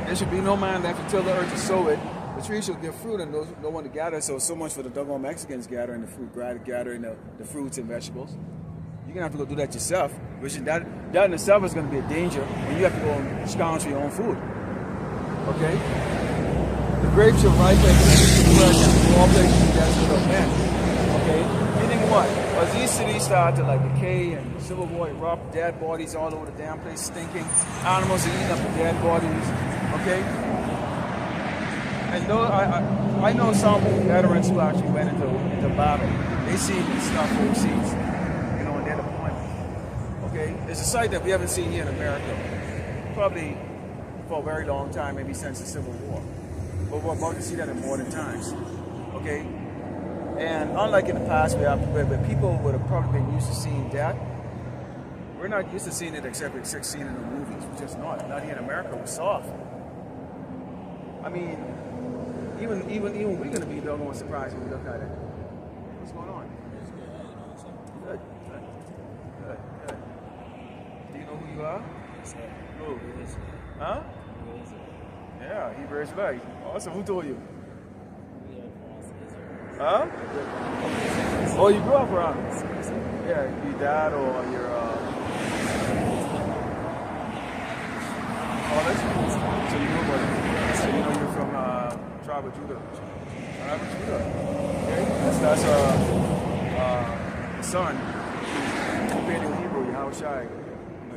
there should be no man left until the earth is sow it. The tree shall give fruit and no one to gather. So much for the doggone Mexicans gathering the fruit, gathering the fruits and vegetables. You're going to have to go do that yourself, which that in itself is going to be a danger, and you have to go and scrounge for your own food. Okay? The grapes shall ripen and all places in the desert of men. Okay? Meaning what? As these cities start to like decay and civil war erupt, dead bodies all over the damn place stinking, animals are eating up the dead bodies. Okay? And I know some veterans who actually went into battle. They see this stuff overseas. Okay, it's a sight that we haven't seen here in America, probably for a very long time, maybe since the Civil War. But we're about to see that in modern times. Okay, and unlike in the past, where people would have probably been used to seeing death, we're not used to seeing it except seeing it in the movies. We're just not here in America. We're soft. I mean, even we're gonna be doggone surprised when we look at it. What's going on? Good. You are? Who? Huh? Yeah, Hebrew Israelite. Awesome. Who told you? Huh? Oh, you grew up around? Yeah, your dad or your oh, so you know about it. So you know you're from tribe of Judah. Tribe of Judah. Okay? That's the son. Compared to Hebrew, Yahushai.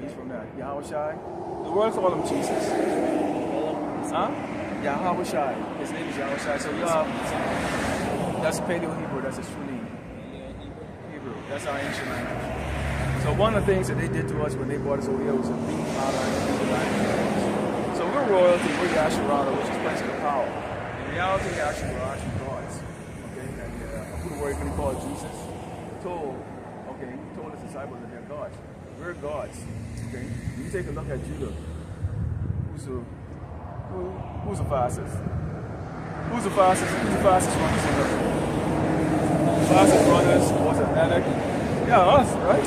He's from that. Yahushai. The world call him Jesus. Huh? Yahushai. His name is Yahushai. So that's Paleo-Hebrew. That's his true name. Hebrew. That's our ancient language. So one of the things that they did to us when they brought us over here was to beat out our language. So we're royalty. We're Yasharala, which is principal power. In reality, we're actually gods. Okay? And who the word when he called Jesus told his disciples that they're gods. We're gods. Okay? When you take a look at Judah, who's the fastest? Who's the fastest runners in the fastest runners, most athletic? Yeah, us, right?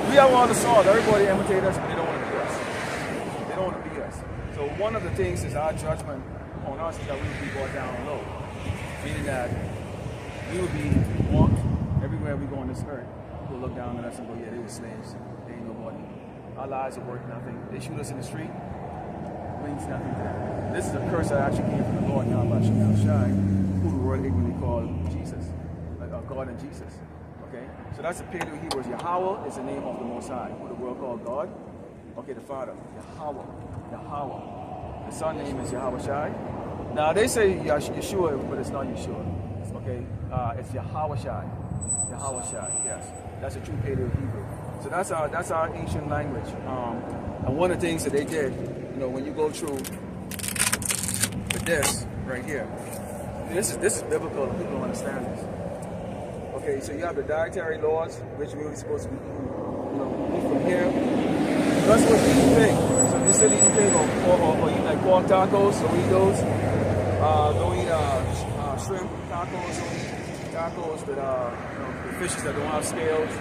We have all the salt. Everybody imitate us, but they don't want to be us. They don't want to be us. So one of the things is our judgment on us is that we would be brought down low. Meaning that we would be walked everywhere we go on this earth. People look down at us and go, yeah, they were slaves. They ain't nobody. our lives are worth nothing. They shoot us in the street, means nothing to them. This is a curse that actually came from the Lord, Yahweh Shai, who the world ignorantly called Jesus, God and Jesus. Okay, so that's the Paleo Hebrews. Yahweh is the name of the Most High, who the world called God. Okay, the Father, Yahweh. The Son name is Yahweh Shai. Now they say Yeshua, but it's not Yeshua. Okay, it's Yahweh Shai. Yes, that's a true Paleo Hebrew. So that's our ancient language. And one of the things that they did, you know, when you go through with this right here, this is biblical. People don't understand this. Okay, so you have the dietary laws, which we're supposed to be eating, you know, eat from here. That's what you eat pig. So if you're still eating pig or eat like pork tacos, don't eat those. Don't eat shrimp tacos. Don't eat tacos that the fishes that don't have scales.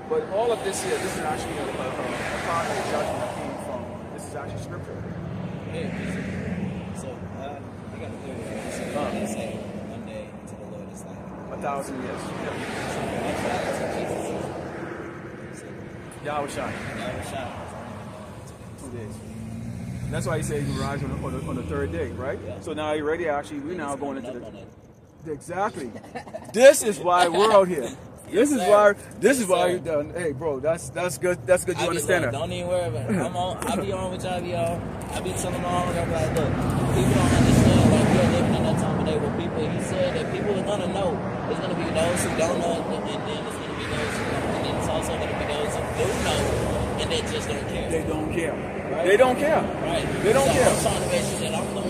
But all of this here, this is actually a part of the judgment that came from. This is actually scripture. Hey, so I got to clear this. So they say one day to the Lord is like 1,000 years. Yeah. Yahweh Shai. 2 days. That's why he said you rise on the third day, right? Yeah. So now you're ready. Actually, we're now going into the. Exactly. This is why we're out here. This is why you're done. Hey, bro, that's good. That's good. You understand that? Don't even worry about it. I be on with y'all, be on. I be telling my own, I'm like, look, people don't understand. Like we're living in that time today where people. He said that people are gonna know. There's gonna be those who don't know, and then there's gonna be those who know, and then it's also gonna be those who do know, and they just don't care. They don't care. Right? They don't care. Right. They don't care. I'm trying to make sure that I'm the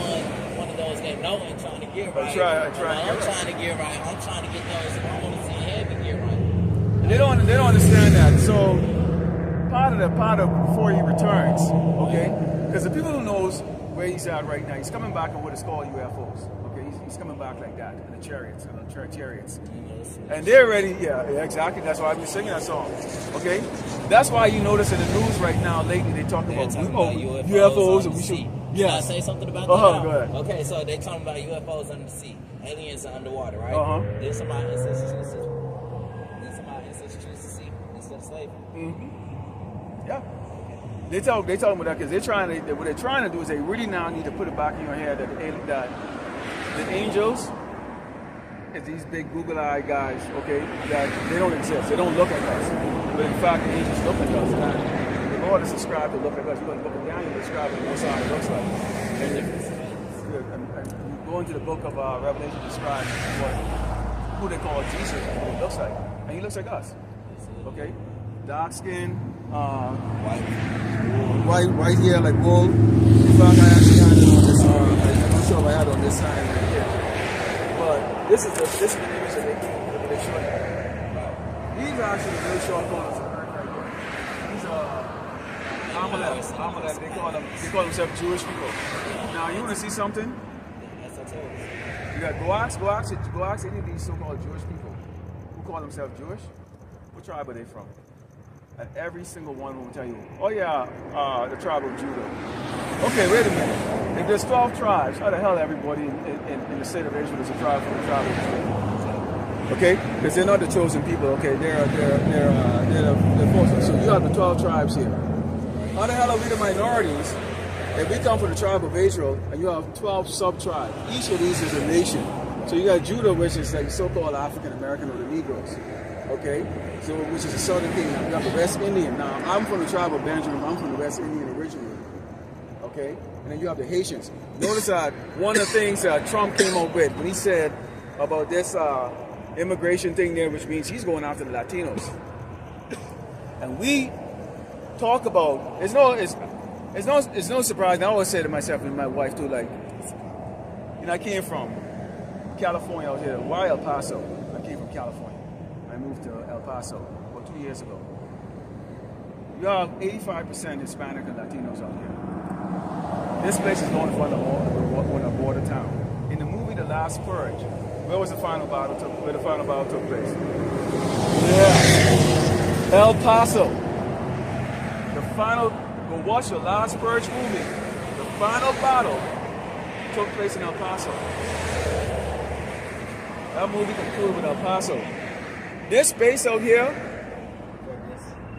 one of those that know and trying to get right. I try. I'm trying to get right. I'm trying to get those who I want to see heaven get right. They don't understand that. So part of before he returns, okay? Because the people who knows where he's at right now, he's coming back in what is called UFOs. Okay, he's coming back like that in the chariots, and they're ready. Yeah, exactly. That's why I've been singing that song. Okay, that's why you notice in the news right now lately they talking about UFOs and we should. Can I say something about that? Go ahead. Okay, so they talking about UFOs under the sea, aliens are underwater, right? There's somebody ancestors to see instead of slavery. Yeah. They talking about that because what they're trying to do is they really now need to put it back in your head that the angels is these big Google-eyed guys, okay, that they don't exist. They don't look like us. But in fact, the angels look like us. And the Lord is described to look like us. You're going to look at Daniel, describe what Most High looks like. And you go into the book of Revelation, describe who they call Jesus, what he looks like. And he looks like us. Okay? Dark skin, white hair like wool. In fact, I actually had it on this. I'm not sure if I had it on this side right here. But this is the image that they show you. These are actually really short corners of Earth right here. These are Amalek. They call themselves Jewish people. Now you want to see something? You got go ask any of these so-called Jewish people who call themselves Jewish. What tribe are they from? And every single one will tell you, oh yeah, the tribe of Judah. Okay, wait a minute. If there's 12 tribes, how the hell everybody in the state of Israel is a tribe from the tribe of Judah? Okay, because they're not the chosen people. Okay, they're the forces. So you have the 12 tribes here. How the hell are we the minorities? If we come from the tribe of Israel, and you have 12 sub-tribes, each of these is a nation. So you got Judah, which is like so-called African American or the Negroes. Okay, so which is the Southern Kingdom. You have the West Indian. Now, I'm from the tribe of Benjamin. I'm from the West Indian originally. Okay, and then you have the Haitians. Notice that one of the things that Trump came up with when he said about this immigration thing there, which means he's going after the Latinos. And we talk about it's no surprise. And I always say to myself and my wife too, like, you know, I came from California out here. Why El Paso? I came from California. I moved to El Paso about 2 years ago. You have 85% Hispanic and Latinos out here. This place is known as one of the border town. In the movie The Last Purge, where was the final battle took place? Yeah, El Paso. Go watch the Last Purge movie. The final battle took place in El Paso. That movie concluded with El Paso. This space out here,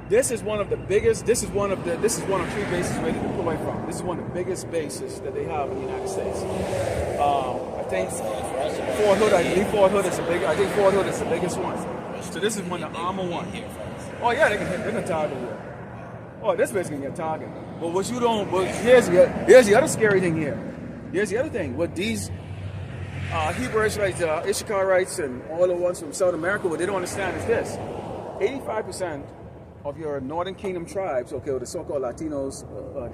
This is one of the biggest. This is one of three bases ready to pull away from. This is one of the biggest bases that they have in the United States. I think Fort Hood. I believe Fort Hood is the big. I think Fort Hood is the biggest one. So this is one of the armor one. Oh yeah, they can target you. Oh, this base can get targeted. But what you don't. But here's the other scary thing here. Here's the other thing. What these Hebrew Israelites, Issacharites, and all the ones from South America, what they don't understand is this: 85% of your Northern Kingdom tribes, okay, or the so-called Latinos,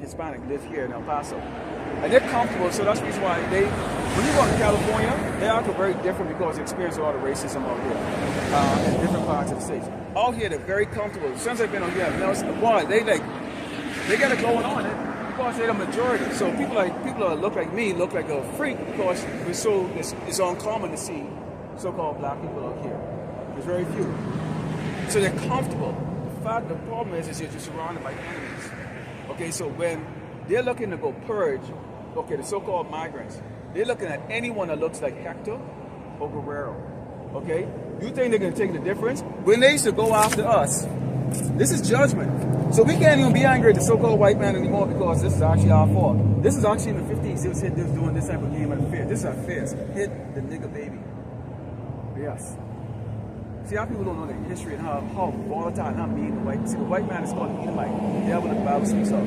Hispanic, live here in El Paso, and they're comfortable. So that's the reason why when you go to California, they are very different because they experience a lot of racism out here in different parts of the states. Out here, they're very comfortable. Since I've been out here, I've noticed why they got it going on. Because they're the majority. So people that look like me look like a freak because it's uncommon to see so-called black people out here. There's very few. So they're comfortable. The problem is you're just surrounded by enemies. Okay, so when they're looking to go purge, okay, the so-called migrants, they're looking at anyone that looks like Hector or Guerrero. Okay? You think they're going to take the difference? When they used to go after us, this is judgment. So we can't even be angry at the so-called white man anymore because this is actually our fault. This is actually in the 50s. They was doing this type of game of fear. This is our fears. Hit the nigga baby. Yes. See, our people don't know the history and how volatile and how mean the white. See, the white man is called an Edomite. The devil that the Bible speaks of.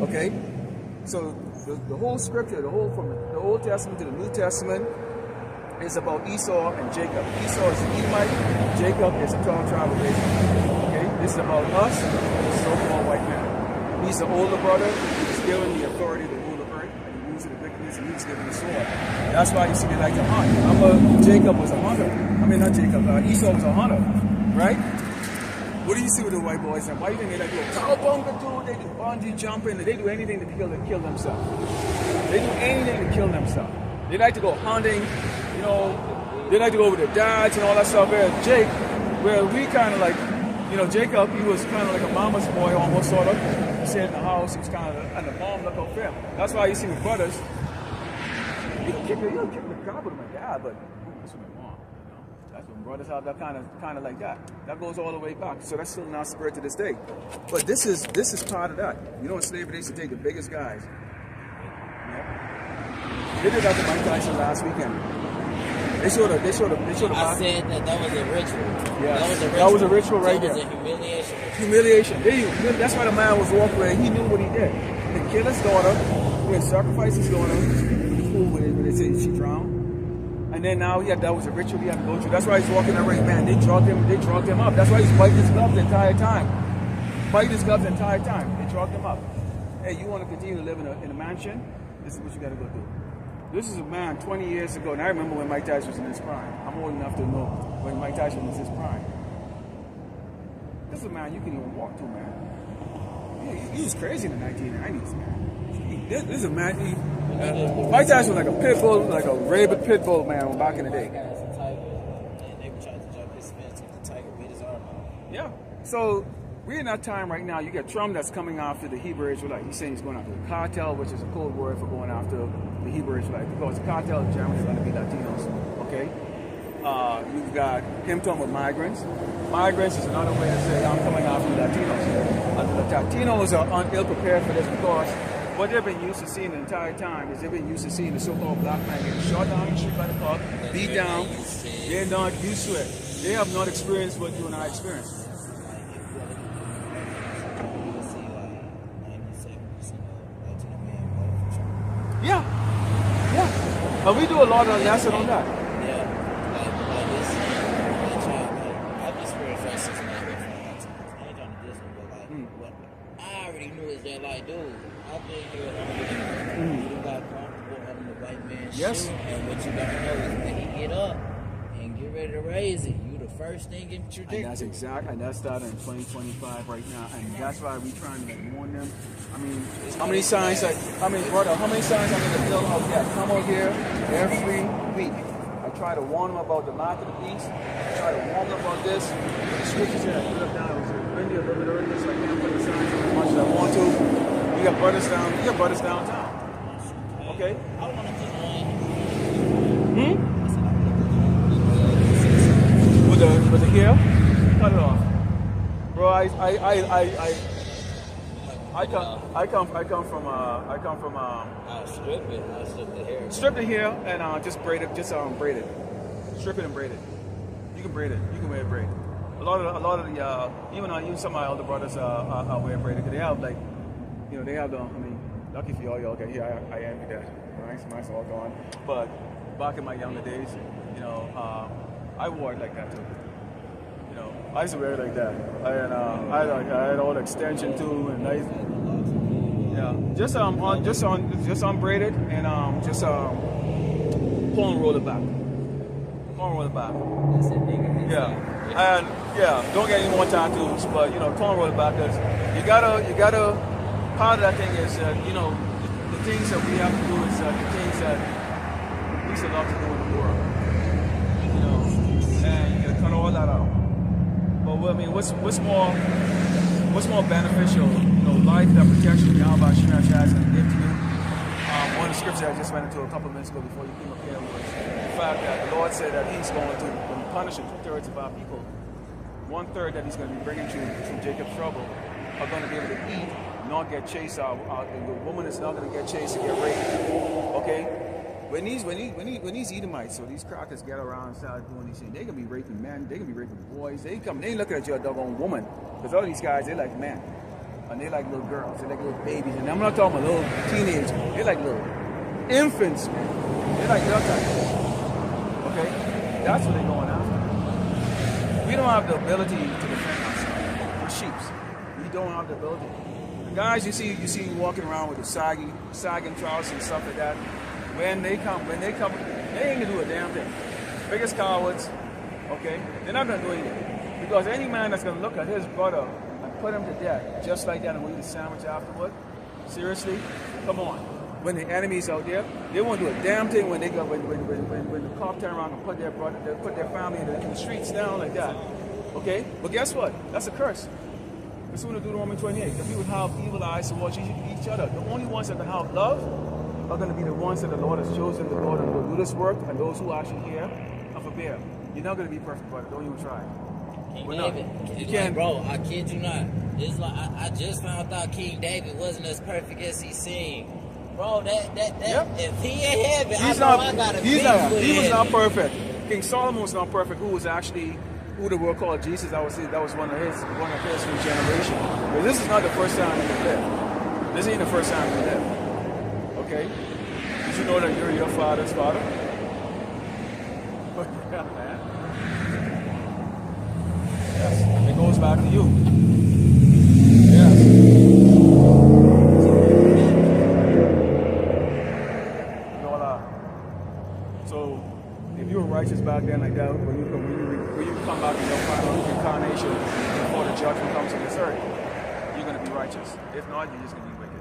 Okay? So the whole scripture, from the Old Testament to the New Testament, is about Esau and Jacob. Esau is an Edomite. Jacob is a 12 tribe of Israel. Okay? This is about us, the so-called white man. He's the older brother. He's given the authority to rule the earth, and he rules the wickedness, and he's given the sword. That's why you see they like to hunt. Jacob was a hunter. I mean, not Jacob. Esau was a hunter, right? What do you see with the white boys? And why do you think they like to go cowabunga, dude? They do bungee jumping. They do anything to kill themselves. They do anything to kill themselves. They like to go hunting. You know, they like to go over the dads and all that stuff. Where we kind of like, you know, Jacob, he was kind of like a mama's boy almost, sort of. He stayed in the house. He was kind of, and the mom looked out for him. That's why you see with brothers, you don't kick the crap with my dad, but that's what my mom. You know? That's when brothers have that kind of like that. That goes all the way back. So that's still in our spirit to this day. But this is part of that. You know, in slavery, they used to take the biggest guys. Yeah. They did that to Mike Tyson last weekend. They showed a I said that was a ritual. Yeah, that was a ritual right there. That was a humiliation. Humiliation. That's why the man was walking away. He knew what he did. He killed his daughter. He had sacrificed his daughter. The fool when they say she drowned. And then now that was a ritual he had to go through. That's why he's walking that way, man. They drugged him up. That's why he's biting his gloves the entire time. They drugged him up. Hey, you want to continue to live in a mansion? This is what you got to go do. This is a man 20 years ago, and I remember when Mike Tyson was in his prime. I'm old enough to know when Mike Tyson was in his prime. This is a man you can even walk to, man. He was crazy in the 1990s, man. This is a man. Mike Tyson was like a pit bull, like a rabid pit bull, man, back in the day. Yeah. So we're in that time right now. You got Trump that's coming after the Hebrew Israelite. He's saying he's going after the cartel, which is a code word for going after the Hebrew Israelite, because the cartel in Germany is going to be Latinos. Okay. You've got him talking with migrants. Migrants is another way to say I'm coming after the Latinos. The Latinos are ill prepared for this because what they've been used to seeing the entire time is they've been used to seeing the so-called black man getting shot down the street by the cop, beat down. They're not used to it. They have not experienced what you and I experienced. Yeah. But we do a lot of lesson on that. I already knew is that, like, dude, I've been here you got comfortable having the white man shoot, and what you gotta know is when he get up and get ready to raise it, you the first thing in trajectory. And that's starting in 2025 right now, and that's why we trying to warn them. I mean, how many signs I'm in the build out here? Come out here every week. I try to warn them about the mark of the beast. I try to warn them about this. The scriptures here, I put up down. It was windy a little bit earlier, so I can't put the signs as much as I want to. You got brothers downtown. Okay? I want to just With the hair? Cut it off. Bro, I come from I'll strip it. I'll strip the hair. strip the hair and just braid it, braid it, strip it and braid it. You can braid it. You can wear braid. A lot of the even some of my older brothers wear braided because they have like, they have the. I mean, lucky for y'all get here. I envy that. Mine's all gone. But back in my younger days, I wore it like that too. I used to wear it like that. I had all the extension too, and just unbraided and just corn roll it back. Corn roll it back. That's a nigga. Yeah, and don't get any more tattoos, but corn roll it back because you gotta. Part of that thing is the things that we have to do is the things that we should love to do in the world. And you gotta cut all that out. But I mean, what's more beneficial? Life that protects you. Yahweh Shemach has and give to you. One of the scriptures I just went into a couple of minutes ago before you came up here was the fact that the Lord said that He's going to, when punishing 2/3 of our people, 1/3 that He's going to be bringing through Jacob's trouble are going to be able to eat, not get chased. The woman is not going to get chased and get raped. Okay. When these Edomites or these crackers get around and start doing these things, they're gonna be raping men, they're gonna be raping boys. They ain't looking at your doggone woman, because all these guys, they like men, and they like little girls, they like little babies, and I'm not talking about little teenagers, they like little infants, man. They like that type. Okay, that's what they're going after. We don't have the ability to defend ourselves. We're sheeps. We don't have the ability. The guys you see walking around with the sagging trousers and stuff like that. When they come, they ain't gonna do a damn thing. Biggest cowards, okay? They're not gonna do anything. Because any man that's gonna look at his brother and put him to death, just like that, and we'll eat a sandwich afterward, seriously? Come on. When the enemy's out there, they won't do a damn thing when they go when the cop turn around and put their family in the streets down like that. Okay? But guess what? That's a curse. It's going to Deuteronomy 28. The people have evil eyes towards each other. The only ones that can have love are going to be the ones that the Lord has chosen, the Lord that will do this work, and those who actually hear and forbear. You're not going to be perfect, brother. Don't even try. King David, you can't, bro. I kid you not. It's like I just found out King David wasn't as perfect as he seemed. Bro, Yep. If he in heaven, I gotta be with He was him. not perfect. King Solomon was not perfect. Who the world called Jesus? That was one of his generation. But this is not the first time he lived. This ain't the first time he lived. Okay? Did you know that you're your father's father? Yeah, man. Yes, it goes back to you. Yes. So, if you were righteous back then like that, when you come back in your final incarnation before the judgment comes on this earth, you're going to be righteous. If not, you're just going to be wicked.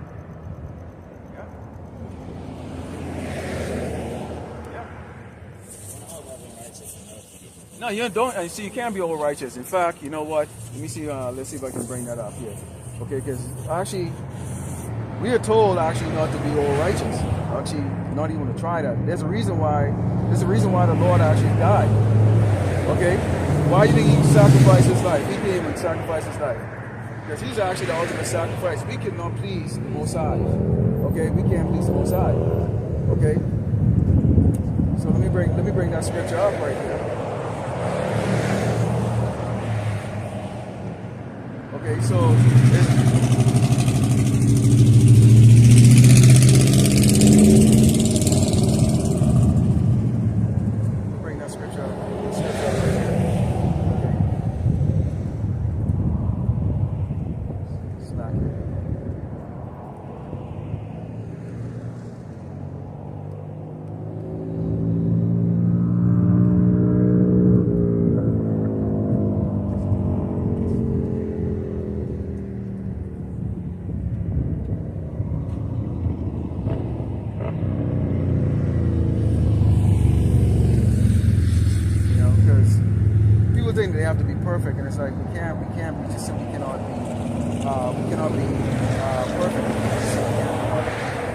No, you don't. And see, you can't be all righteous. In fact, you know what? Let me see. Let's see if I can bring that up here. Okay, because actually, we are told actually not to be all righteous. Actually, not even to try that. There's a reason why. There's a reason why the Lord actually died. Okay, why do you think He sacrificed His life? He came and sacrificed His life because He's actually the ultimate sacrifice. We cannot please the Most High. Okay, we can't please the Most High. Okay, so let me bring that scripture up right here. Okay, so bring that scripture up right here. Okay. Slack it. They have to be perfect, and it's like we just simply cannot be perfect. We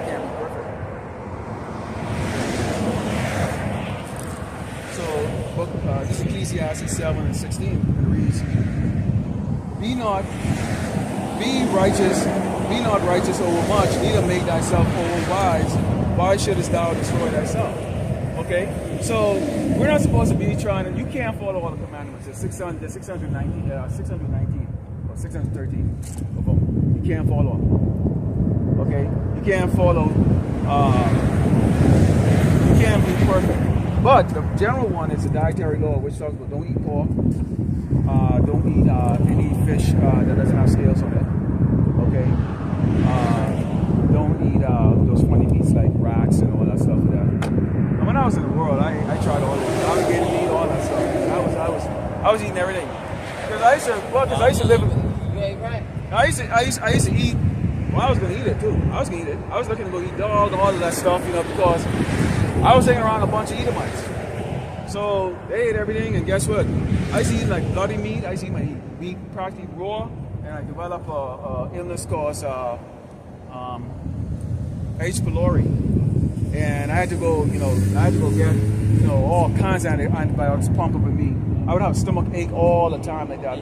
can't be perfect. So, this is Ecclesiastes 7:16, and it reads, be righteous, be not righteous over much, neither make thyself over wise. Why shouldest thou destroy thyself? Okay? So we're not supposed to be trying to, you can't follow all the commandments. There's 619 or 613 of them. You can't follow them. Okay? You can't follow, you can't be perfect. But the general one is the dietary law, which talks about don't eat pork, don't eat any fish that doesn't have scales on it. Okay? Don't eat those funny meats like rats and all that stuff like that. And when I was in the world, I tried all this. Alligator meat, all that stuff. I was eating everything. Because I used to live. You ain't right. I used to eat. Well, I was gonna eat it too. I was gonna eat it. I was looking to go eat dog and all of that stuff, because I was hanging around a bunch of Edomites. So they ate everything, and guess what? I used to eat like bloody meat. I used to eat my meat practically raw, and I developed a illness called H. pylori, and I had to go, get, all kinds of antibiotics pumped up in me. I would have stomach ache all the time like that.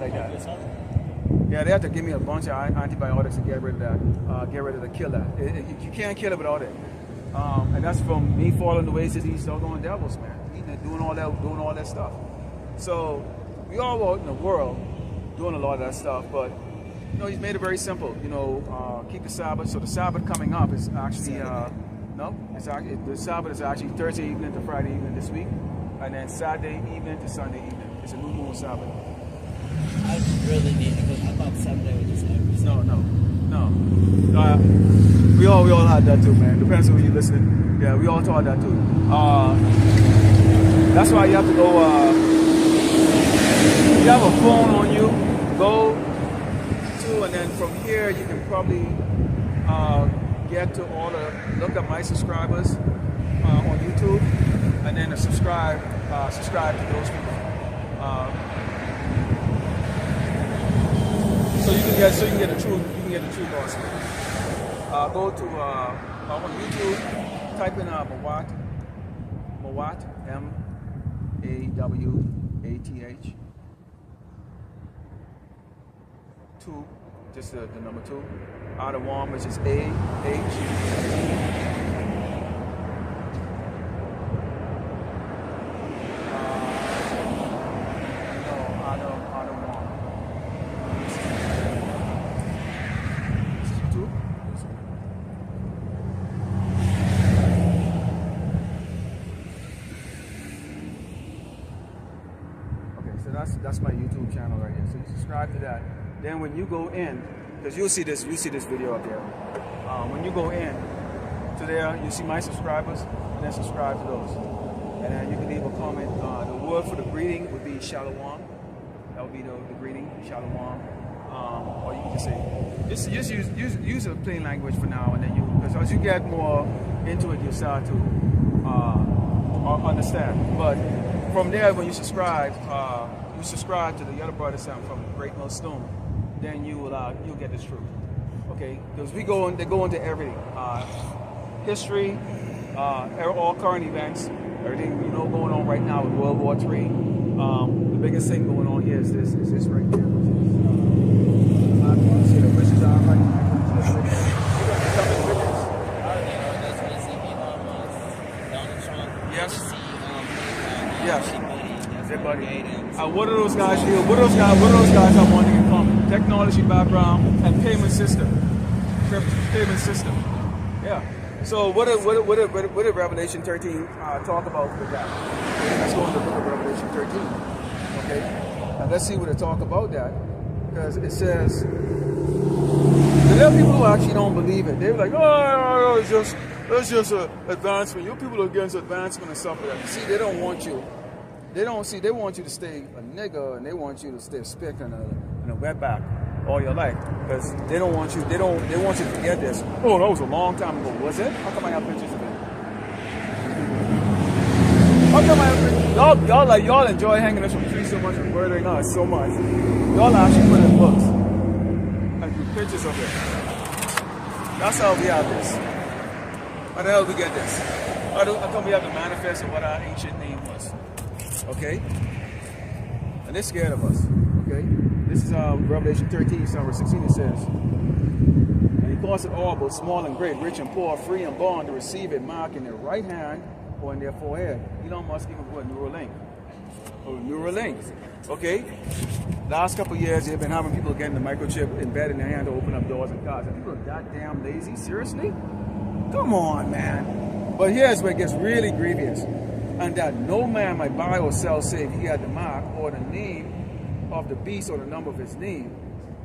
Yeah, they had to give me a bunch of antibiotics to get rid of that, to kill that. You can't kill it without it. And that's from me falling the ways of these doggone devils, man. Doing all that stuff. So we all out in the world doing a lot of that stuff, but he's made it very simple. Keep the Sabbath. So the Sabbath coming up is actually the Sabbath is actually Thursday evening to Friday evening this week, and then Saturday evening to Sunday evening. It's a new moon Sabbath. I really need to go. I thought Saturday was just every Saturday. No. We all had that too, man. Depends on who you listen. Yeah, we all taught that too. That's why you have to go. You have a phone on you. Go to, and then from here you can probably get to look at my subscribers on YouTube, and then subscribe to those people. So you can get the true gospel. Go to on YouTube, type in Mawat, MAWATH, 2, just the number 2, Adawam, which is AH. That's my YouTube channel right here. So you subscribe to that. Then when you go in, because you'll see this video up there. When you go in to there, you see my subscribers, and then subscribe to those. And then you can leave a comment. The word for the greeting would be Shalom. That would be the greeting, Shalom. Or you can just say, just use a plain language for now, and then because as you get more into it, you start to understand. But from there, when you subscribe to the other brothers from Great Millstone, then you'll get this truth. Okay, because they go into everything, history, all current events, everything going on right now with World War III. The biggest thing going on here is this right here, which is our right. Yes. Yes. Everybody. What do those guys do? What do those guys have one thing in common? Technology background and payment system. Payment system. Yeah. So what did Revelation 13 talk about with that? Okay, let's go into the book of Revelation 13. Okay. Now let's see what it talk about that. Because it says there are people who actually don't believe it. They're like, oh, it's just advancement. You people are against advancement and stuff like that. See, they don't want you. They want you to stay a nigger, and they want you to stay a spick and a wetback all your life, because they want you to forget this. Oh, that was a long time ago. Was it? How come I have pictures of it? How come I have pictures? Y'all enjoy hanging us from trees so much and murdering us so much. Y'all actually put in books and do pictures of it. That's how we have this. How the hell we get this? How come we have the manifest of what our ancient name was? Okay? And they're scared of us. Okay? This is Revelation 13, verse 16, it says, and he calls it all, both small and great, rich and poor, free and bond, to receive a mark in their right hand or in their forehead. Elon Musk even put Neuralink. Neuralink. Okay? Last couple of years, they've been having people getting the microchip embedded in their hand to open up doors and cars. And people are that damn lazy? Seriously? Come on, man. But here's where it gets really grievous. And that no man might buy or sell save he had the mark or the name of the beast or the number of his name.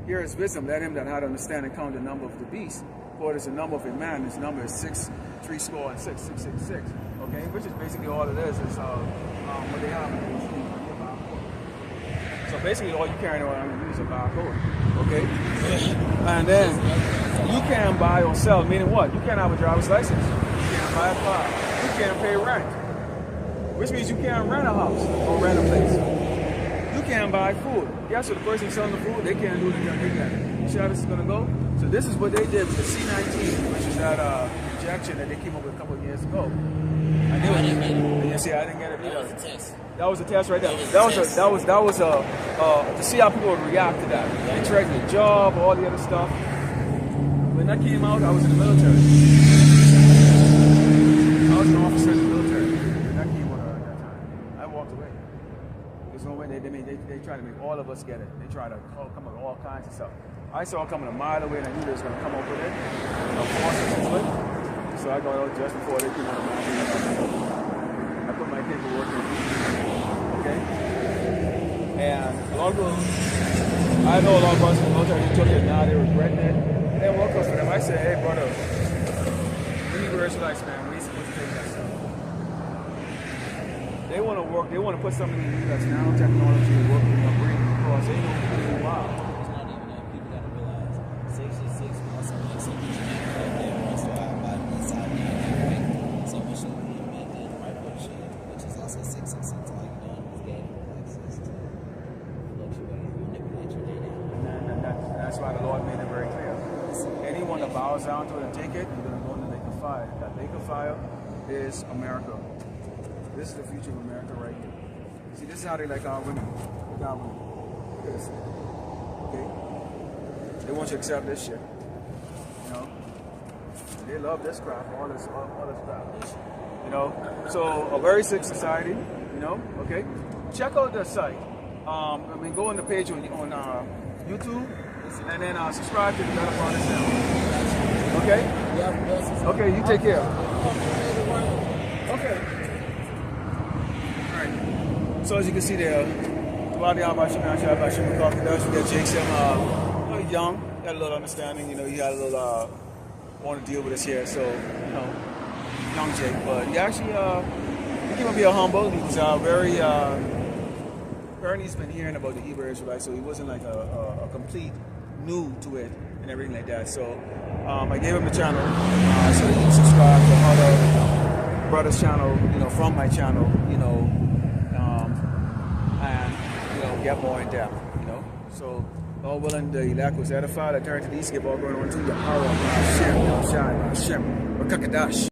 Here is wisdom. Let him that had understanding count the number of the beast. For it is the number of a man. His number is 666. Okay? Which is basically all it is what they have. So basically all you carry around is a barcode. Okay? And then you can't buy or sell, meaning what? You can't have a driver's license. You can't buy a car. You can't pay rent. Which means you can't rent a house or rent a place. You can't buy food. Yeah, so the person selling the food, they can't do it until they get it. You see how this is going to go? So this is what they did with the C-19, which is that injection that they came up with a couple of years ago. I didn't get it. You see, I didn't get it either. That was a test. That was a test right there. That was to see how people would react to that. They tried the job, all the other stuff. When that came out, I was in the military. I was an officer in the military. When that came out at that time, I walked away. There's no way they try to make all of us get it. They try to come up with all kinds of stuff. I saw it coming a mile away, and I knew they was going to come up with it. Force us into it. So I got out just before they came out of my I put my paperwork in. Okay? And a lot of people, I know a lot of us in the military, they took it, now they're regretting it. And then walk up to them, I said, hey brother, we need Israelites, man, we ain't supposed to take that stuff. They want to work, they want to put something in you that's nanotechnology and work with your brain because they know who you are. It's not even that. People got to realize 66 also makes some genetic code there. Once in a while, body inside now, right? So we should be invented in the right position, which is also 666, all you done is gain access to fluctuate and manipulate your data. And that's why the Lord made it very clear. Anyone that bows down to it and take it, you're going to go in the lake of fire. That lake of fire is America. This is the future of America right here. See, this is how they like our women. Look at our women. Look at this. Okay? They want you to accept this shit. You know? They love this crap, all this crap. You know? So, a very sick society, you know? Okay? Check out the site. Go on the page on YouTube, and then subscribe to the other part of the channel. Okay? Okay, you take care. Okay. Alright. So as you can see there, we got Jake Sim, young, got a little understanding, you know, he had a little want to deal with us here, so you know, young Jake, but he actually he came up here humble. He was very apparently he's been hearing about the Hebrew Israelites, so he wasn't like a complete new to it and everything like that. So I gave him the channel so he can subscribe to other brothers' channel, you know, from my channel, you know, and you know, get more in depth, you know. So all willing, the elect was edified. I turned to these, give all going on to the power of Hashem, Hashem, Rakakadash.